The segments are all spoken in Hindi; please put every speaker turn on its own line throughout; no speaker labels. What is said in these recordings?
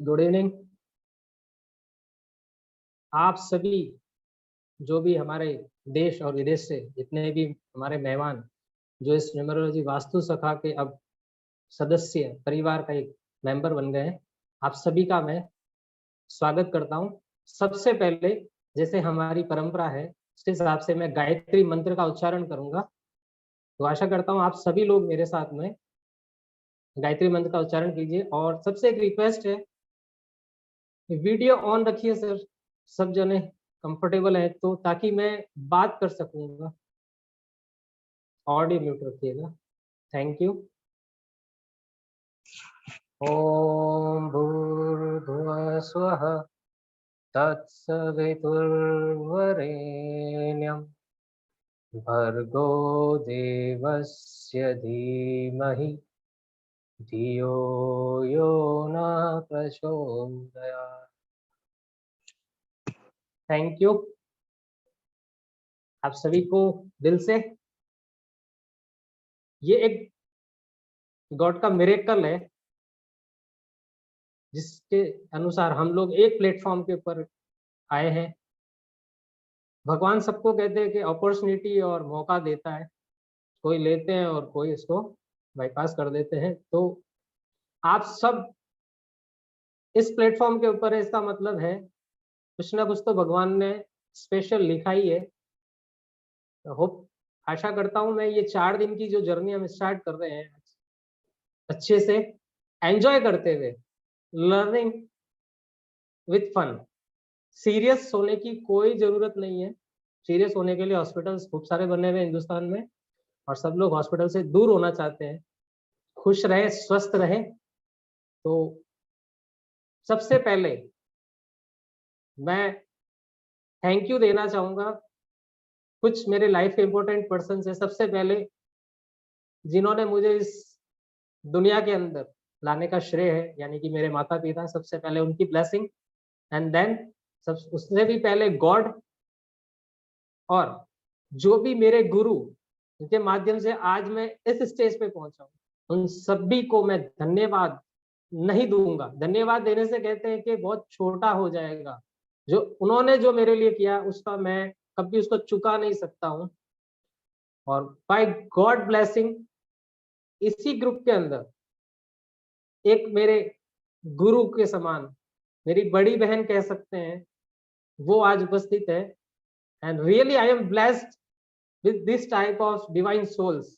Good evening. आप सभी जो भी हमारे देश और विदेश से जितने भी हमारे मेहमान जो इस न्यूमरोलॉजी वास्तु सखा के अब सदस्य परिवार का एक मेंबर बन गए हैं, आप सभी का मैं स्वागत करता हूं। सबसे पहले जैसे हमारी परंपरा है उस हिसाब से मैं गायत्री मंत्र का उच्चारण करूंगा, तो आशा करता हूं आप सभी लोग मेरे साथ में गायत्री मंत्र का उच्चारण कीजिए। और सबसे एक रिक्वेस्ट है, वीडियो ऑन रखिए सर, सब जने कंफर्टेबल है तो, ताकि मैं बात कर सकूंगा। ऑडियो म्यूट रखिएगा, थैंक यू। ओम भूर्भुवः स्वः तत्सवितुर्वरेण्यं भर्गो देवस्य धीमहि धियो यो न प्रचोदयात्। थैंक यू आप सभी को दिल से। ये एक गॉड का मिरेकल है जिसके अनुसार हम लोग एक प्लेटफॉर्म के ऊपर आए हैं। भगवान सबको कहते हैं कि अपॉर्चुनिटी और मौका देता है, कोई लेते हैं और कोई इसको बाईपास कर देते हैं। तो आप सब इस प्लेटफॉर्म के ऊपर है, इसका मतलब है कुछ ना कुछ तो भगवान ने स्पेशल लिखा ही है। होप आशा करता हूँ मैं ये 4 दिन की जो जर्नी हम स्टार्ट कर रहे हैं अच्छे से एंजॉय करते हुए, लर्निंग विथ फन। सीरियस होने की कोई जरूरत नहीं है। सीरियस होने के लिए हॉस्पिटल्स खूब सारे बने हुए हिंदुस्तान में और सब लोग हॉस्पिटल से दूर होना चाहते हैं, खुश रहे स्वस्थ रहे। तो सबसे पहले मैं थैंक यू देना चाहूंगा कुछ मेरे लाइफ के इंपॉर्टेंट पर्सन है। सबसे पहले जिन्होंने मुझे इस दुनिया के अंदर लाने का श्रेय है, यानी कि मेरे माता पिता, सबसे पहले उनकी ब्लेसिंग एंड देन सब उससे भी पहले गॉड, और जो भी मेरे गुरु जिनके माध्यम से आज मैं इस स्टेज पे पहुंचा हूं, उन सभी को मैं धन्यवाद नहीं दूंगा। धन्यवाद देने से कहते हैं कि बहुत छोटा हो जाएगा। जो उन्होंने जो मेरे लिए किया उसका मैं कभी उसको चुका नहीं सकता हूँ। और बाय गॉड ब्लेसिंग इसी ग्रुप के अंदर एक मेरे गुरु के समान मेरी बड़ी बहन कह सकते हैं, वो आज उपस्थित है। And really I am blessed with this type of divine souls.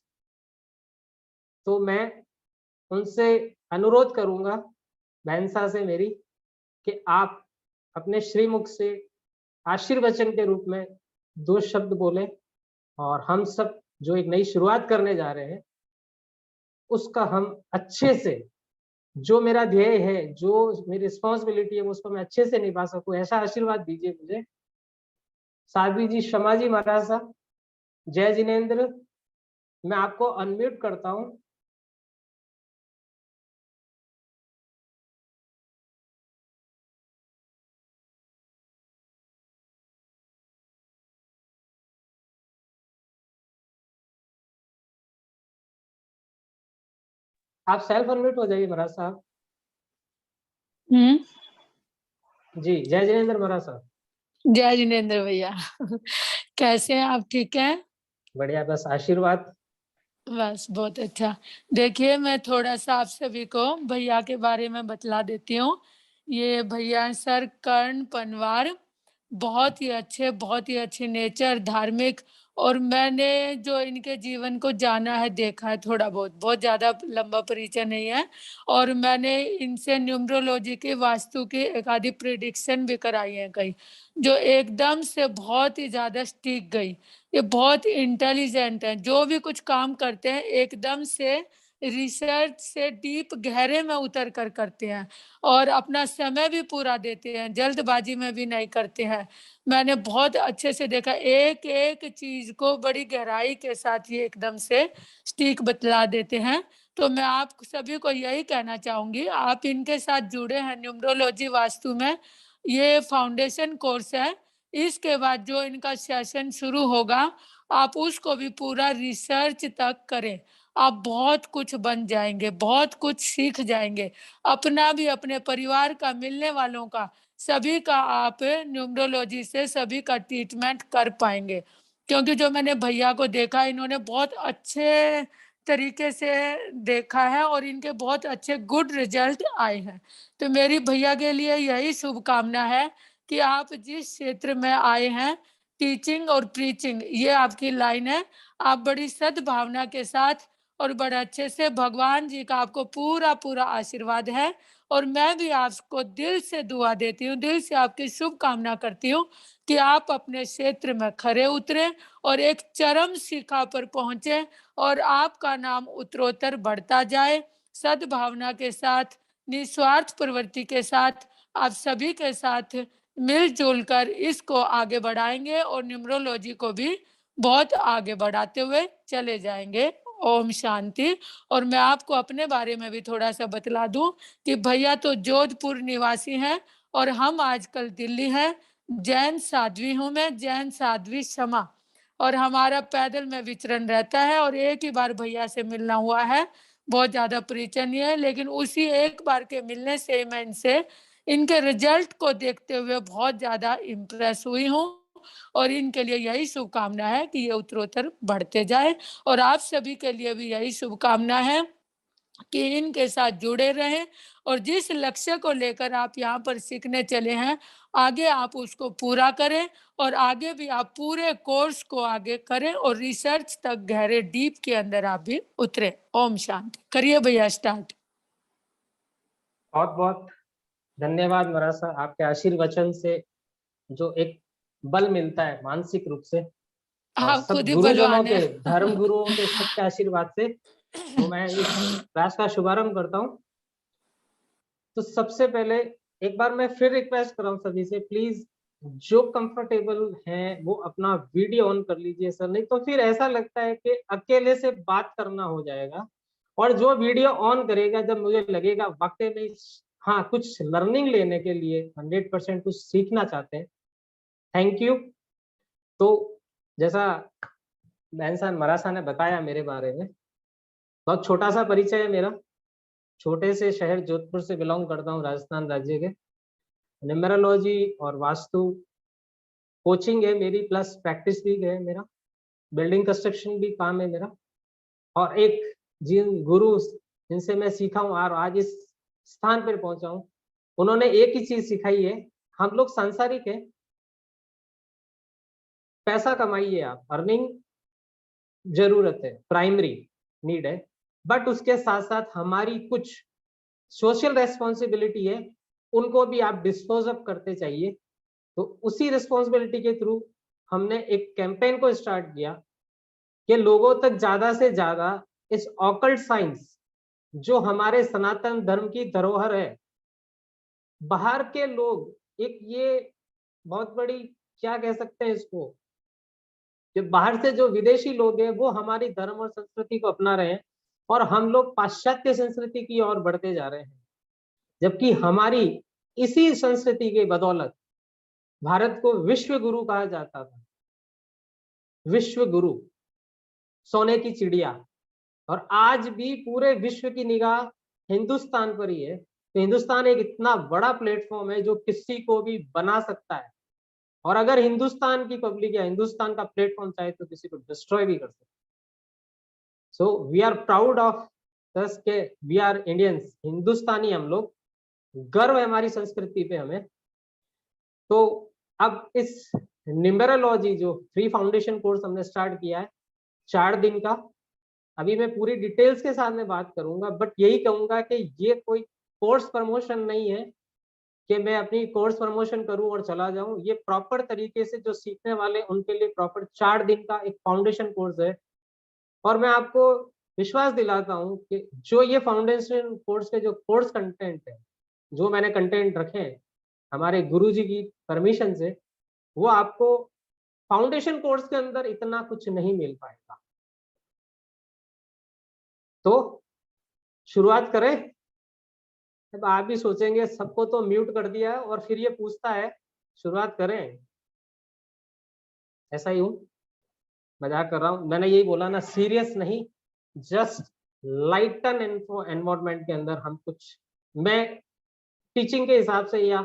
तो मैं उनसे अनुरोध करूंगा, बहनसा से मेरी, कि आप अपने श्रीमुख से आशीर्वचन के रूप में 2 शब्द बोले और हम सब जो एक नई शुरुआत करने जा रहे हैं उसका हम अच्छे से, जो मेरा ध्येय है, जो मेरी रिस्पॉन्सिबिलिटी है, उसको मैं अच्छे से निभा सकूं, ऐसा आशीर्वाद दीजिए मुझे। साध्वी जी, शमा जी, महाराज साहब, जय जिनेन्द्र, मैं आपको अनम्यूट करता हूं। आप सेल्फ अनम्यूट हो जाइए महाराज साहब। जी, जय जिनेन्द्र महाराज साहब।
जय जिनेन्द्र भैया। कैसे हैं आप? ठीक हैं?
बढ़िया, बस आशीर्वाद।
बस बहुत अच्छा। देखिए, मैं थोड़ा-सा आप सभी को भैया के बारे में बतला देती हूँ। ये भैया सर कर्ण पनवार, बहुत ही अच्छे नेचर, धार्मिक, और मैंने जो इनके जीवन को जाना है, देखा है थोड़ा बहुत ज़्यादा लंबा परिचय नहीं है। और मैंने इनसे न्यूमरोलॉजी की, वास्तु की एक आधी प्रेडिक्शन भी कराई है कई, जो एकदम से बहुत ही ज़्यादा टिक गई। ये बहुत इंटेलिजेंट हैं, जो भी कुछ काम करते हैं एकदम से रिसर्च से डीप गहरे में उतर कर करते हैं और अपना समय भी पूरा देते हैं, जल्दबाजी में भी नहीं करते हैं। मैंने बहुत अच्छे से देखा, एक-एक चीज़ को बड़ी गहराई के साथ ये एकदम से सटीक बतला देते हैं। तो मैं आप सभी को यही कहना चाहूँगी, आप इनके साथ जुड़े हैं न्यूमरोलॉजी वास्तु में, ये फाउंडेशन कोर्स है। इसके बाद जो इनका सेशन शुरू होगा, आप उसको भी पूरा रिसर्च तक करें आप बहुत कुछ बन जाएँगे, बहुत कुछ सीख जाएँगे। अपना भी, अपने परिवार का, मिलने वालों का, सभी का आप न्यूमरोलॉजी से सभी का ट्रीटमेंट कर पाएँगे। क्योंकि जो मैंने भैया को देखा, इन्होंने बहुत अच्छे तरीके से देखा है और इनके बहुत अच्छे गुड रिज़ल्ट आए हैं। तो मेरी भैया के लिए यही शुभकामना है कि आप जिस क्षेत्र में आए हैं, टीचिंग और प्रीचिंग ये आपकी लाइन है। आप बड़ी सद्भावना के साथ और बड़े अच्छे से, भगवान जी का आपको पूरा-पूरा आशीर्वाद है और मैं भी आपको दिल से दुआ देती हूँ, दिल से आपकी शुभकामना करती हूँ कि आप अपने क्षेत्र में खरे उतरें और एक चरम शिखा पर पहुँचे और आपका नाम उत्तरोत्तर बढ़ता जाए। सद्भावना के साथ, निस्वार्थ प्रवृत्ति के साथ, आप सभी के साथ मिल-जुल कर इसको आगे बढ़ाएँगे और न्यूमरोलॉजी को भी बहुत आगे बढ़ाते हुए चले जाएँगे। ओम शांति। और मैं आपको अपने बारे में भी थोड़ा-सा बतला दूँ कि भैया तो जोधपुर निवासी हैं और हम आजकल दिल्ली हैं। जैन साध्वी हूँ मैं, जैन साध्वी शमा, और हमारा पैदल में विचरण रहता है और एक ही बार भैया से मिलना हुआ है। बहुत ज़्यादा परिचय नहीं है, लेकिन उसी एक बार के मिलने से मैं इनसे इनके रिज़ल्ट को देखते हुए बहुत ज़्यादा इम्प्रेस हुई हूँ और इनके लिए यही शुभकामना है कि ये उत्तरोत्तर बढ़ते जाएँ और आप सभी के लिए भी यही शुभकामना है कि इनके साथ जुड़े रहें और जिस लक्ष्य को लेकर आप यहाँ पर सीखने चले हैं, आगे आप उसको पूरा करें और आगे भी आप पूरे कोर्स को आगे करें और रिसर्च तक गहरे डीप के अंदर आप भी उतरें। ओम शांति। करिए भैया स्टार्ट।
बहुत-बहुत धन्यवाद महाराज साहब, आपके आशीर्वचन से जो एक बल मिलता है मानसिक रूप से और
आप
सब
खुद ही
गुरुजनों
बलवान
के,
हैं।
धर्म गुरुओं के सबके आशीर्वाद से तो मैं इस क्लास का शुभारंभ करता हूँ। तो सबसे पहले एक बार मैं फिर रिक्वेस्ट कर रहा हूँ सभी से, प्लीज जो कंफर्टेबल हैं वो अपना वीडियो ऑन कर लीजिए सर, नहीं तो फिर ऐसा लगता है कि अकेले से बात करना हो जाएगा। और जो वीडियो ऑन करेगा, जब मुझे लगेगा वाकई में हाँ कुछ लर्निंग लेने के लिए 100% कुछ सीखना चाहते हैं, थैंक यू। तो जैसा बहन मरासा ने बताया मेरे बारे में, बहुत छोटा सा परिचय है मेरा। छोटे से शहर जोधपुर से बिलोंग करता हूँ, राजस्थान राज्य के। न्यूमेरोलॉजी और वास्तु कोचिंग है मेरी, प्लस प्रैक्टिस भी है मेरा, बिल्डिंग कंस्ट्रक्शन भी काम है मेरा। और एक जिन गुरु जिनसे मैं सीखा हूँ और आज इस स्थान पर पहुंचा हूँ, उन्होंने एक ही चीज सिखाई है, हम लोग सांसारिक है, पैसा कमाइए आप, अर्निंग जरूरत है, प्राइमरी नीड है, बट उसके साथ साथ हमारी कुछ सोशल रेस्पॉन्सिबिलिटी है, उनको भी आप डिस्पोज अप करते चाहिए। तो उसी रिस्पॉन्सिबिलिटी के थ्रू हमने एक कैंपेन को स्टार्ट किया कि लोगों तक ज्यादा से ज्यादा इस ऑकल्ट साइंस जो हमारे सनातन धर्म की धरोहर है, बाहर के लोग एक ये बहुत बड़ी क्या कह सकते हैं इसको, कि बाहर से जो विदेशी लोग हैं वो हमारी धर्म और संस्कृति को अपना रहे हैं और हम लोग पाश्चात्य संस्कृति की ओर बढ़ते जा रहे हैं। जबकि हमारी इसी संस्कृति के बदौलत भारत को विश्व गुरु कहा जाता था, विश्व गुरु, सोने की चिड़िया। और आज भी पूरे विश्व की निगाह हिंदुस्तान पर ही है। तो हिंदुस्तान एक इतना बड़ा प्लेटफॉर्म है जो किसी को भी बना सकता है, और अगर हिंदुस्तान की पब्लिक या हिंदुस्तान का प्लेटफॉर्म चाहे तो किसी को डिस्ट्रॉय भी कर सकता है। So we are proud of दस के वी आर इंडियंस, हिंदुस्तानी हम लोग, गर्व है हमारी संस्कृति पे हमें। तो अब इस न्यूमेरोलॉजी जो फ्री फाउंडेशन कोर्स हमने स्टार्ट किया है 4 दिन का, अभी मैं पूरी डिटेल्स के साथ में बात करूंगा, बट यही कहूंगा कि ये कोई कोर्स प्रमोशन नहीं है कि मैं अपनी कोर्स प्रमोशन करूं और चला जाऊं। ये प्रॉपर तरीके से जो सीखने वाले उनके लिए प्रॉपर 4 दिन का एक फाउंडेशन कोर्स है। और मैं आपको विश्वास दिलाता हूं कि जो ये फाउंडेशन कोर्स के जो कोर्स कंटेंट है, जो मैंने कंटेंट रखे हैं हमारे गुरुजी की परमिशन से, वो आपको फाउंडेशन कोर्स के अंदर इतना कुछ नहीं मिल पाएगा। तो शुरुआत करें। अब आप भी सोचेंगे सबको तो म्यूट कर दिया है और फिर ये पूछता है शुरुआत करें, ऐसा ही हूँ, मजाक कर रहा हूँ। मैंने यही बोला ना, सीरियस नहीं, जस्ट लाइटन एनवायरनमेंट के अंदर हम कुछ, मैं टीचिंग के हिसाब से या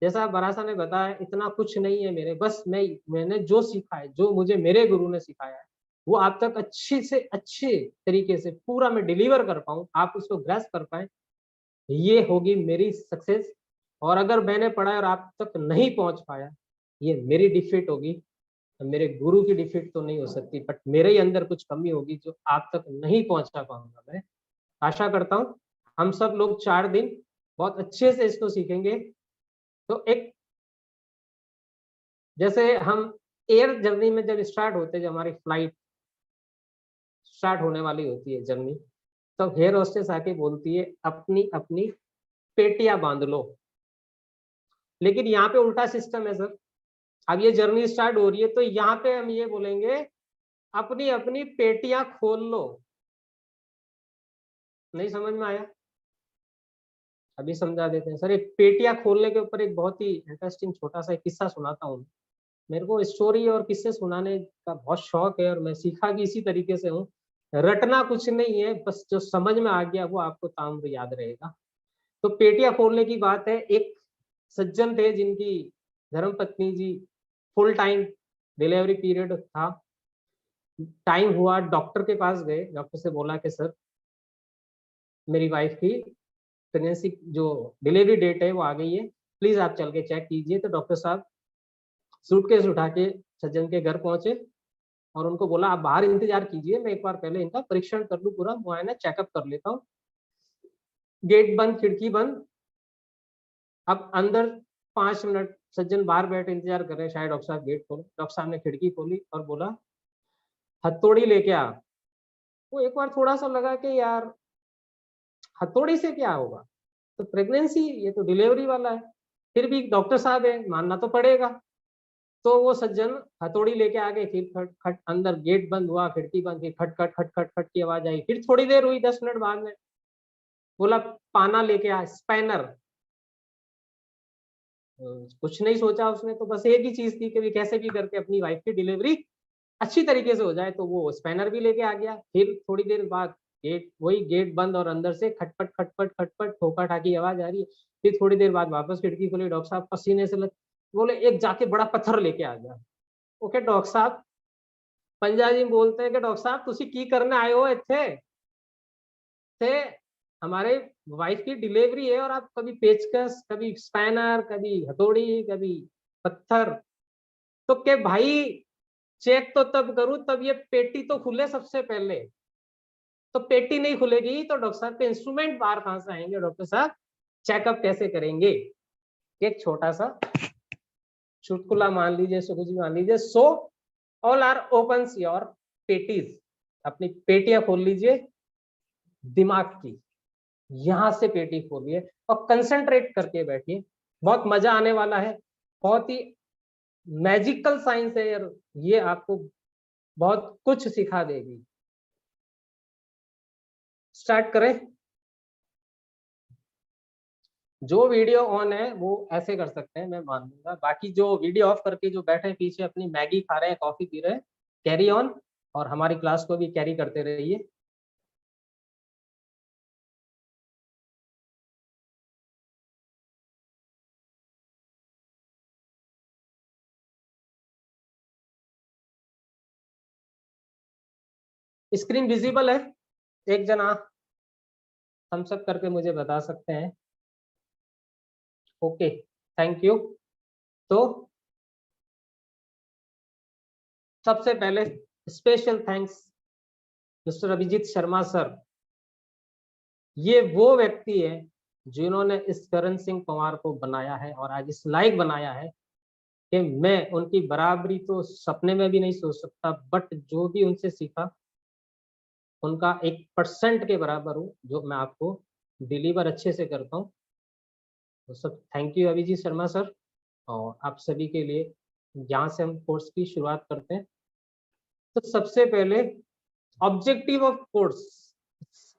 जैसा बरासा ने बताया इतना कुछ नहीं है मेरे, बस मैंने जो सीखा है, जो मुझे मेरे गुरु ने सिखाया है, वो आप तक अच्छी से अच्छे तरीके से पूरा मैं डिलीवर कर पाऊँ, आप उसको ग्रैस्प कर पाएँ, ये होगी मेरी सक्सेस। और अगर मैंने पढ़ा और आप तक नहीं पहुँच पाया, ये मेरी डिफीट होगी, मेरे गुरु की डिफीट तो नहीं हो सकती, बट मेरे ही अंदर कुछ कमी होगी जो आप तक नहीं पहुँचा पाऊँगा मैं। आशा करता हूँ हम सब लोग 4 दिन बहुत अच्छे से इसको सीखेंगे। तो एक जैसे हम एयर जर्नी में जब स्टार्ट होते हैं, जब हमारी फ्लाइट स्टार्ट होने वाली होती है जर्नी, तो एयर होस्टेस आके बोलती है अपनी-अपनी पेटियाँ बाँध लो। लेकिन यहाँ पे उल्टा सिस्टम है सर। अब ये जर्नी स्टार्ट हो रही है तो यहाँ पे हम ये बोलेंगे अपनी-अपनी पेटियाँ खोल लो। नहीं समझ में आया? अभी समझा देते हैं। सर एक पेटियाँ खोलने के ऊपर एक बहुत ही इंटरेस्टिंग छोटा-सा एक किस्सा सुनाता हूँ। मेरे को स्टोरी और किस्से सुनाने का बहुत शौक है और मैं सीखा भी इसी तरीके से हूँ। रटना कुछ नहीं है, बस जो समझ में आ गया वो आपको ताउम्र याद रहेगा। तो पेटियाँ खोलने की बात है, एक सज्जन थे जिनकी धर्मपत्नी जी फुल टाइम डिलीवरी पीरियड था। टाइम हुआ, डॉक्टर के पास गए, डॉक्टर से बोला कि सर मेरी वाइफ की प्रेगनेंसी जो डिलीवरी डेट है वो आ गई है, प्लीज़ आप चल के चेक कीजिए। तो डॉक्टर साहब सूटकेस उठा के सज्जन के घर पहुँचे और उनको बोला आप बाहर इंतज़ार कीजिए, मैं एक बार पहले इनका परीक्षण कर लूँ, पूरा मुआयना चेकअप कर लेता हूँ। गेट बंद, खिड़की बंद, अब अंदर 5 मिनट सज्जन बाहर बैठे इंतज़ार कर रहे हैं, शायद डॉक्टर साहब गेट खोले। डॉक्टर साहब ने खिड़की खोली और बोला, "हथौड़ी लेके आ।" वो एक बार थोड़ा-सा लगा कि यार हथौड़ी से क्या होगा? तो प्रेगनेंसी ये तो डिलीवरी वाला है, फिर भी डॉक्टर साहब है, मानना तो पड़ेगा। तो वो सज्जन हथौड़ी लेके आ गए, फिर खट खट अंदर गेट बंद हुआ, खिड़की बंद, फिर खट खट खट खट खट की आवाज़ आई, फिर थोड़ी देर हुई 10 मिनट बाद में, बोला पाना लेके आ, स्पैनर। कुछ नहीं सोचा उसने, तो बस एक ही चीज़ थी कि भी कैसे भी करके अपनी वाइफ की डिलीवरी अच्छी तरीके से हो जाए, तो वो स्पैनर भी लेके आ गया। फिर थोड़ी देर बाद वही गेट बंद और अंदर से खटपट खटपट खटपट ठोका-ठाकी आवाज़ आ रही है। फिर थोड़ी देर बाद वापस खिड़की खोली, डॉक्टर साहब पसीने से लत बोले एक जाके बड़ा पत्थर लेके आ जा। ओके डॉक्टर साहब, पंजाबी में बोलते हैं कि डॉक्टर साहब तुसी की करने आए हो इत्थे? ते हमारे वाइफ की डिलीवरी है और आप कभी पेचकस, कभी स्पैनर, कभी हथौड़ी, कभी पत्थर। तो के भाई चेक तो तब करूँ तब ये पेटी तो खुले सबसे पहले। तो पेटी नहीं खुलेगी तो डॉक्टर साहब के इंस्ट्रूमेंट बाहर कहाँ से आएँगे डॉक्टर साहब? चेकअप कैसे करेंगे? एक छोटा-सा चुटकुला मान लीजिए, सुखू जी मान लीजिए। So all are opens your पेटीज़, अपनी पेटियाँ खोल लीजिए दिमाग की। यहाँ से पेटी खोलिए और कंसंट्रेट करके बैठिए। बहुत मज़ा आने वाला है। बहुत ही मैजिकल साइंस है यार, ये आपको बहुत कुछ सिखा देगी। स्टार्ट करें? जो वीडियो ऑन है वो ऐसे कर सकते हैं, मैं मान लूँगा। बाकी जो वीडियो ऑफ करके जो बैठे हैं पीछे अपनी मैगी खा रहे हैं, कॉफ़ी पी रहे हैं, कैरी ऑन और हमारी क्लास को भी कैरी करते रहिए। स्क्रीन विज़िबल है? एक जना थम्स अप करके मुझे बता सकते हैं? Okay, thank you. तो सबसे पहले special thanks mister Abhijit Sharma sir. ये वो व्यक्ति है जिन्होंने इस करण सिंह पंवार को बनाया है और आज इस लायक बनाया है कि मैं उनकी बराबरी तो सपने में भी नहीं सोच सकता, बट जो भी उनसे सीखा उनका 1% के बराबर हूँ, जो मैं आपको डिलीवर अच्छे से करता हूँ। तो सब thank you Abhijit Sharma sir और आप सभी के लिए यहाँ से हम कोर्स की शुरुआत करते हैं। तो सबसे पहले ऑब्जेक्टिव ऑफ कोर्स,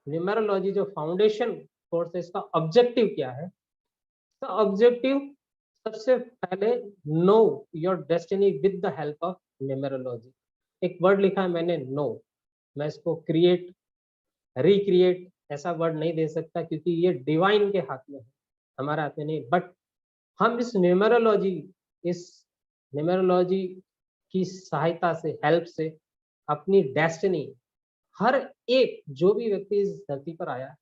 न्यूमेरोलॉजी जो फाउंडेशन कोर्स है इसका ऑब्जेक्टिव क्या है? तो ऑब्जेक्टिव सबसे पहले know your destiny with the help of numerology. एक वर्ड लिखा है मैंने नो, मैं इसको क्रिएट रिक्रिएट ऐसा वर्ड नहीं दे सकता, क्योंकि ये डिवाइन के हाथ में है, हमारे हाथ में नहीं। बट हम इस न्यूमेरोलॉजी की सहायता से, हेल्प से अपनी डेस्टिनी, हर एक जो भी व्यक्ति इस धरती पर आया,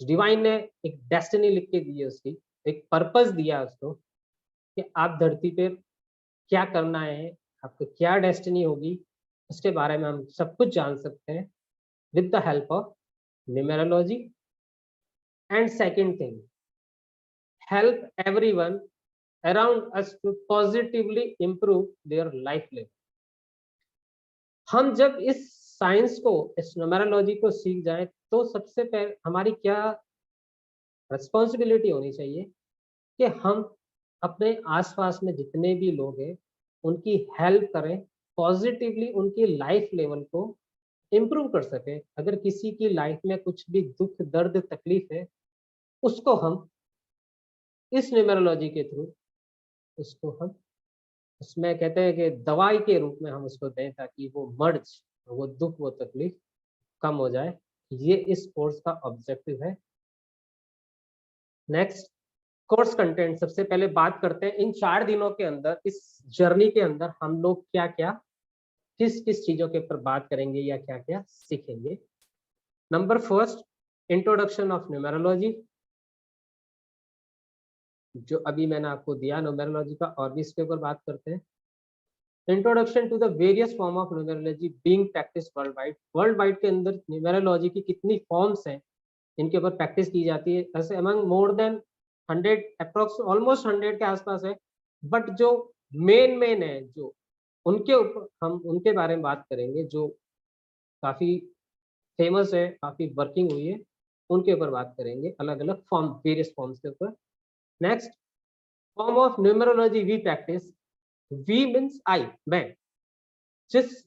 डिवाइन ने एक डेस्टिनी लिख के दी है, उसकी एक पर्पस दिया है उसको, कि आप धरती पे क्या करना है, आपको क्या डेस्टिनी होगी, उसके बारे में हम सब कुछ जान सकते हैं with the help of numerology. And second thing, help everyone around us to positively improve their life level। हम जब इस साइंस को, इस न्यूमेरोलॉजी को सीख जाएं, तो सबसे पहले हमारी क्या रिस्पॉन्सिबिलिटी होनी चाहिए कि हम अपने आसपास में जितने भी लोग हैं उनकी हेल्प करें, पॉजिटिवली उनकी लाइफ लेवल को इम्प्रूव कर सकें। अगर किसी की लाइफ में कुछ भी दुख, दर्द, तकलीफ है, उसको हम इस न्यूमेरोलॉजी के थ्रू, उसको हम उसमें कहते हैं कि दवाई के रूप में हम उसको दें, ताकि वो मर्ज, वो दुख, वो तकलीफ कम हो जाए। ये इस कोर्स का ऑब्जेक्टिव है। Next, course content. सबसे पहले बात करते हैं इन 4 दिनों के अंदर, इस जर्नी के अंदर हम लोग क्या क्या, किस किस चीजों के ऊपर बात करेंगे या क्या क्या सीखेंगे। Number first, introduction of numerology, जो अभी मैंने आपको दिया न्यूमेरोलॉजी का, और भी इसके ऊपर बात करते हैं। Introduction to the various form of numerology being practice world wide. World wide के अंदर न्यूमेरोलॉजी की कितनी फॉर्म्स हैं, इनके ऊपर प्रैक्टिस की जाती है। ऐसे among more than 100, approx almost 100 के आसपास है। बट जो मेन है, जो उनके ऊपर हम उनके बारे में बात करेंगे, जो काफी फेमस है, काफी वर्किंग हुई है, उनके ऊपर बात करेंगे, अलग अलग फॉर्म, वेरियस फॉर्म्स के ऊपर। Next, form of numerology we practice. We means I, जिस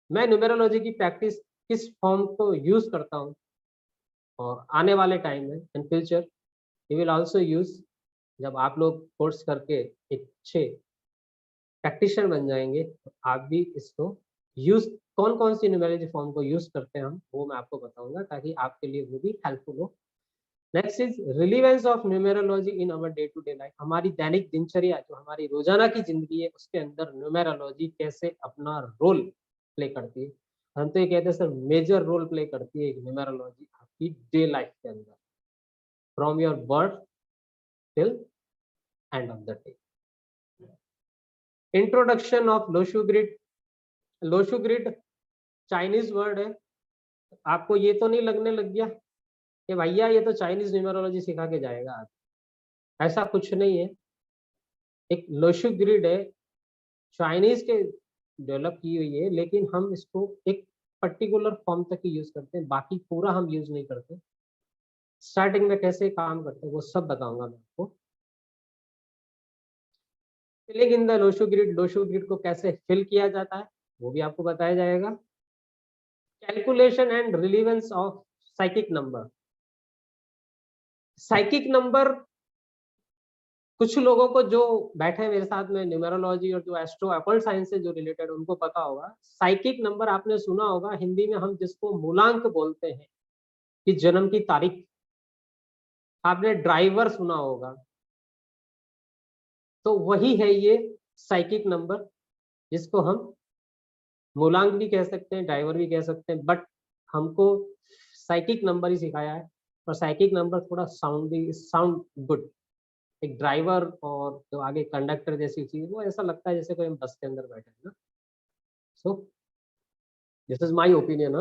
मैं न्यूमेरोलॉजी की प्रैक्टिस किस फॉर्म को यूज करता हूँ, और आने वाले टाइम में in future you will also use, जब आप लोग कोर्स करके एक अच्छे प्रैक्टिशनर बन जाएंगे, तो आप भी इसको यूज, कौन कौन सी न्यूमेरोलॉजी फॉर्म को यूज करते हैं हम, वो मैं आपको बताऊंगा, ताकि आपके लिए वो भी हेल्पफुल हो। Next is relevance of numerology in our day to day life. हमारी दैनिक दिनचर्या, जो हमारी रोजाना की जिंदगी है, उसके अंदर न्यूमेरोलॉजी कैसे अपना रोल प्ले करती है। हम तो ये कहते हैं सर, मेजर रोल प्ले करती है एक न्यूमेरोलॉजी आपकी डे लाइफ के अंदर, from your birth till end of the day. Introduction of Lo Shu grid. Lo Shu grid Chinese word है। आपको ये तो नहीं लगने लग गया कि भैया ये तो चाइनीज न्यूमेरोलॉजी सिखा के जाएगा आज? ऐसा कुछ नहीं है। एक लोशु ग्रिड है, चाइनीज के डेवलप की हुई है, लेकिन हम इसको एक पर्टिकुलर फॉर्म तक ही यूज करते हैं, बाकी पूरा हम यूज नहीं करते। स्टार्टिंग में कैसे काम करते हैं वो सब बताऊंगा मैं आपको। Filling in the Lo Shu grid, Lo Shu grid को कैसे फिल किया जाता है वो भी आपको बताया जाएगा। Calculation and relevance of psychic number. Psychic number, कुछ लोगों को जो बैठे हैं मेरे साथ में न्यूमेरोलॉजी और जो एस्ट्रो अकल्ट साइंस से जो रिलेटेड, उनको पता होगा। साइकिक नंबर आपने सुना होगा, हिंदी में हम जिसको मूलांक बोलते हैं, कि जन्म की तारीख। आपने ड्राइवर सुना होगा, तो वही है ये साइकिक नंबर, जिसको हम मूलांक भी कह सकते हैं, ड्राइवर भी कह सकते हैं, बट हमको साइकिक नंबर ही सिखाया है। और साइकिक नंबर थोड़ा साउंड गुड। एक ड्राइवर और जो आगे कंडक्टर जैसी चीज, वो ऐसा लगता है जैसे कोई हम बस के अंदर बैठे हैं ना। So this is my opinion,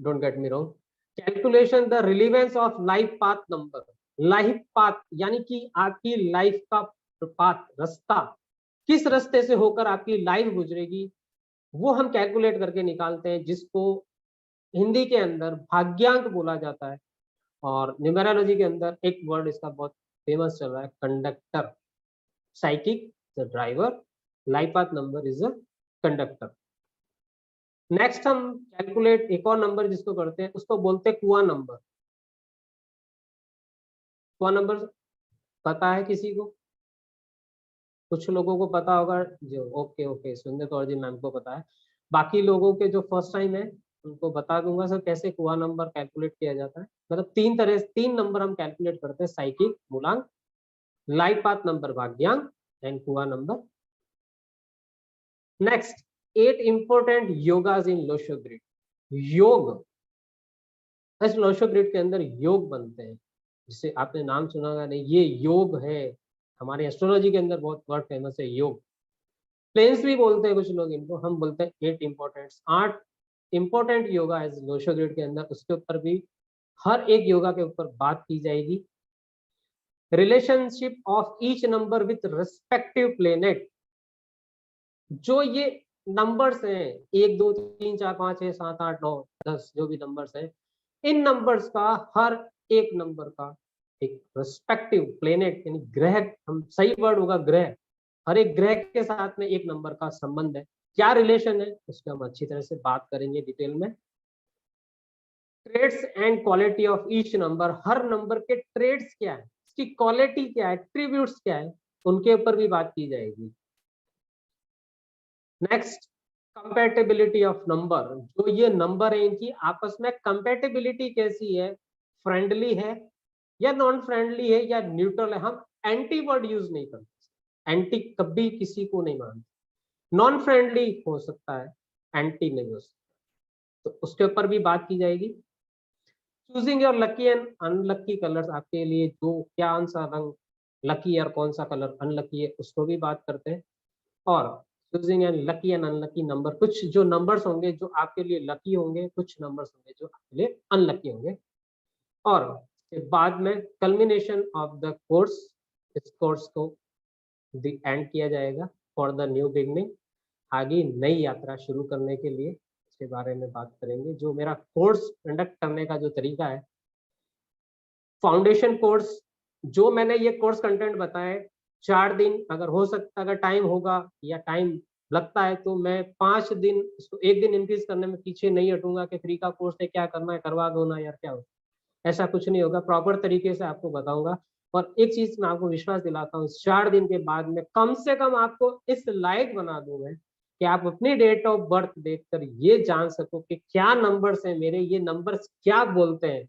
don't get me wrong. Calculation the relevance of life path number. Life path यानी कि आपकी लाइफ का पाथ, रास्ता, किस रास्ते से होकर आपकी लाइफ गुजरेगी, वो हम कैलकुलेट करके निकालते हैं, जिसको हिंदी के अंदर भाग्यांक बोला जाता है। और न्यूमेरोलॉजी के अंदर एक वर्ड इसका बहुत फेमस चल रहा है, conductor. Psychic the driver, life path number is a conductor. Next हम कैलकुलेट एक और नंबर जिसको करते हैं, उसको बोलते हैं कुआं नंबर। कुआं नंबर पता है किसी को? कुछ लोगों को पता होगा, जो ओके ओके सुंदर कौर जी मैम को पता है। बाकी लोगों के जो फर्स्ट टाइम है, उनको बता दूंगा सर कैसे कुआ नंबर कैलकुलेट किया जाता है। मतलब तीन नंबर हम कैलकुलेट करते हैं, साइक्लिक मूलांक, लाइट पाथ नंबर भाग्यांक and kua number. Next 8 important yogas in Lo Shu grid. योग, इस लोशो ग्रिड के अंदर योग बनते हैं, जिससे आपने नाम सुना होगा नहीं, ये योग है। हमारे एस्ट्रोलॉजी के अंदर बहुत वर्ड फेमस है योग। प्लेन्स भी बोलते हैं कुछ लोग इनको, हम बोलते हैं 8 इंपॉर्टेंट योगा है लोशो ग्रिड के अंदर। उसके ऊपर भी हर एक योगा के ऊपर बात की जाएगी। Relationship of each number with respective planet. जो ये नंबर्स हैं 1 2 3 4 5 6 7 8 9 10 जो भी नंबर्स हैं, इन नंबर्स का हर एक नंबर का एक रिस्पेक्टिव प्लेनेट यानी ग्रह, हम सही वर्ड होगा ग्रह, हर एक ग्रह के साथ में एक नंबर का संबंध है। क्या रिलेशन है उसको हम अच्छी तरह से बात करेंगे डिटेल में। Traits and quality of each number, हर नंबर के ट्रेड्स क्या है, उसकी क्वालिटी क्या है, एट्रीब्यूट्स क्या है, उनके ऊपर भी बात की जाएगी। नेक्स्ट कंपैटिबिलिटी ऑफ नंबर, जो ये नंबर है इनकी आपस में कंपैटिबिलिटी कैसी है, फ्रेंडली है या नॉन फ्रेंडली है या न्यूट्रल है। हम एंटी वर्ड यूज नहीं करते, एंटी कभी किसी को नहीं मानते। नॉन फ्रेंडली हो सकता है, एंटी नहीं हो सकता, तो उसके ऊपर भी बात की जाएगी। Choosing your lucky and unlucky colours, आपके लिए जो क्या सा रंग लकी और कौन सा कलर अनलकी है उसको भी बात करते हैं। और choosing and lucky and unlucky number, कुछ जो नंबर्स होंगे जो आपके लिए लकी होंगे, कुछ नंबर्स होंगे जो आपके लिए अनलकी होंगे। और बाद में कल्मिनेशन ऑफ द कोर्स, इस कोर्स को द एंड किया जाएगा फॉर द न्यू बिगनिंग, आगे नई यात्रा शुरू करने के लिए इसके बारे में बात करेंगे। जो मेरा कोर्स कंडक्ट करने का जो तरीका है, फाउंडेशन कोर्स, जो मैंने ये कोर्स कंटेंट बताया 4 दिन, अगर हो सकता, अगर टाइम होगा या टाइम लगता है तो मैं 5 दिन इसको 1 दिन इंक्रीज करने में पीछे नहीं हटूंगा कि फ्री का कोर्स है क्या करना है करवा दो ना यार क्या हो, ऐसा कुछ नहीं होगा। प्रॉपर तरीके से आपको बताऊंगा। और एक चीज मैं आपको विश्वास दिलाता हूँ, 4 दिन के बाद में कम से कम आपको इस लायक बना दूंगा कि आप अपनी डेट ऑफ बर्थ देखकर ये जान सको कि क्या नंबर्स हैं मेरे, ये नंबर्स क्या बोलते हैं,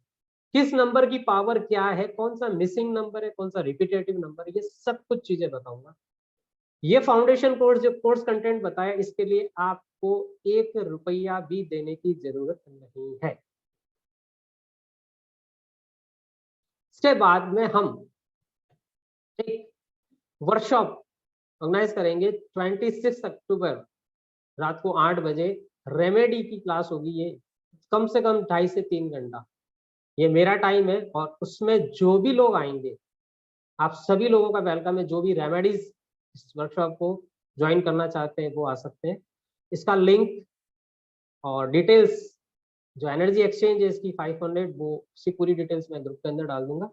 किस नंबर की पावर क्या है, कौन सा मिसिंग नंबर है, कौन सा रिपीटेटिव नंबर है, ये सब कुछ चीजें बताऊंगा। ये फाउंडेशन कोर्स जो कोर्स कंटेंट बताया, इसके लिए आपको 1 रुपया भी देने की जरूरत नहीं है। इसके बाद में हम एक वर्कशॉप ऑर्गेनाइज करेंगे 26 अक्टूबर रात को 8 बजे। रेमेडी की क्लास होगी, ये कम से कम 2.5 से 3 घंटा, ये मेरा टाइम है। और उसमें जो भी लोग आएंगे, आप सभी लोगों का वेलकम है। जो भी रेमेडीज इस वर्कशॉप को ज्वाइन करना चाहते हैं वो आ सकते हैं। इसका लिंक और डिटेल्स, जो एनर्जी एक्सचेंज है इसकी 500, वो उसकी पूरी डिटेल्स मैं ग्रुप के अंदर डाल दूंगा।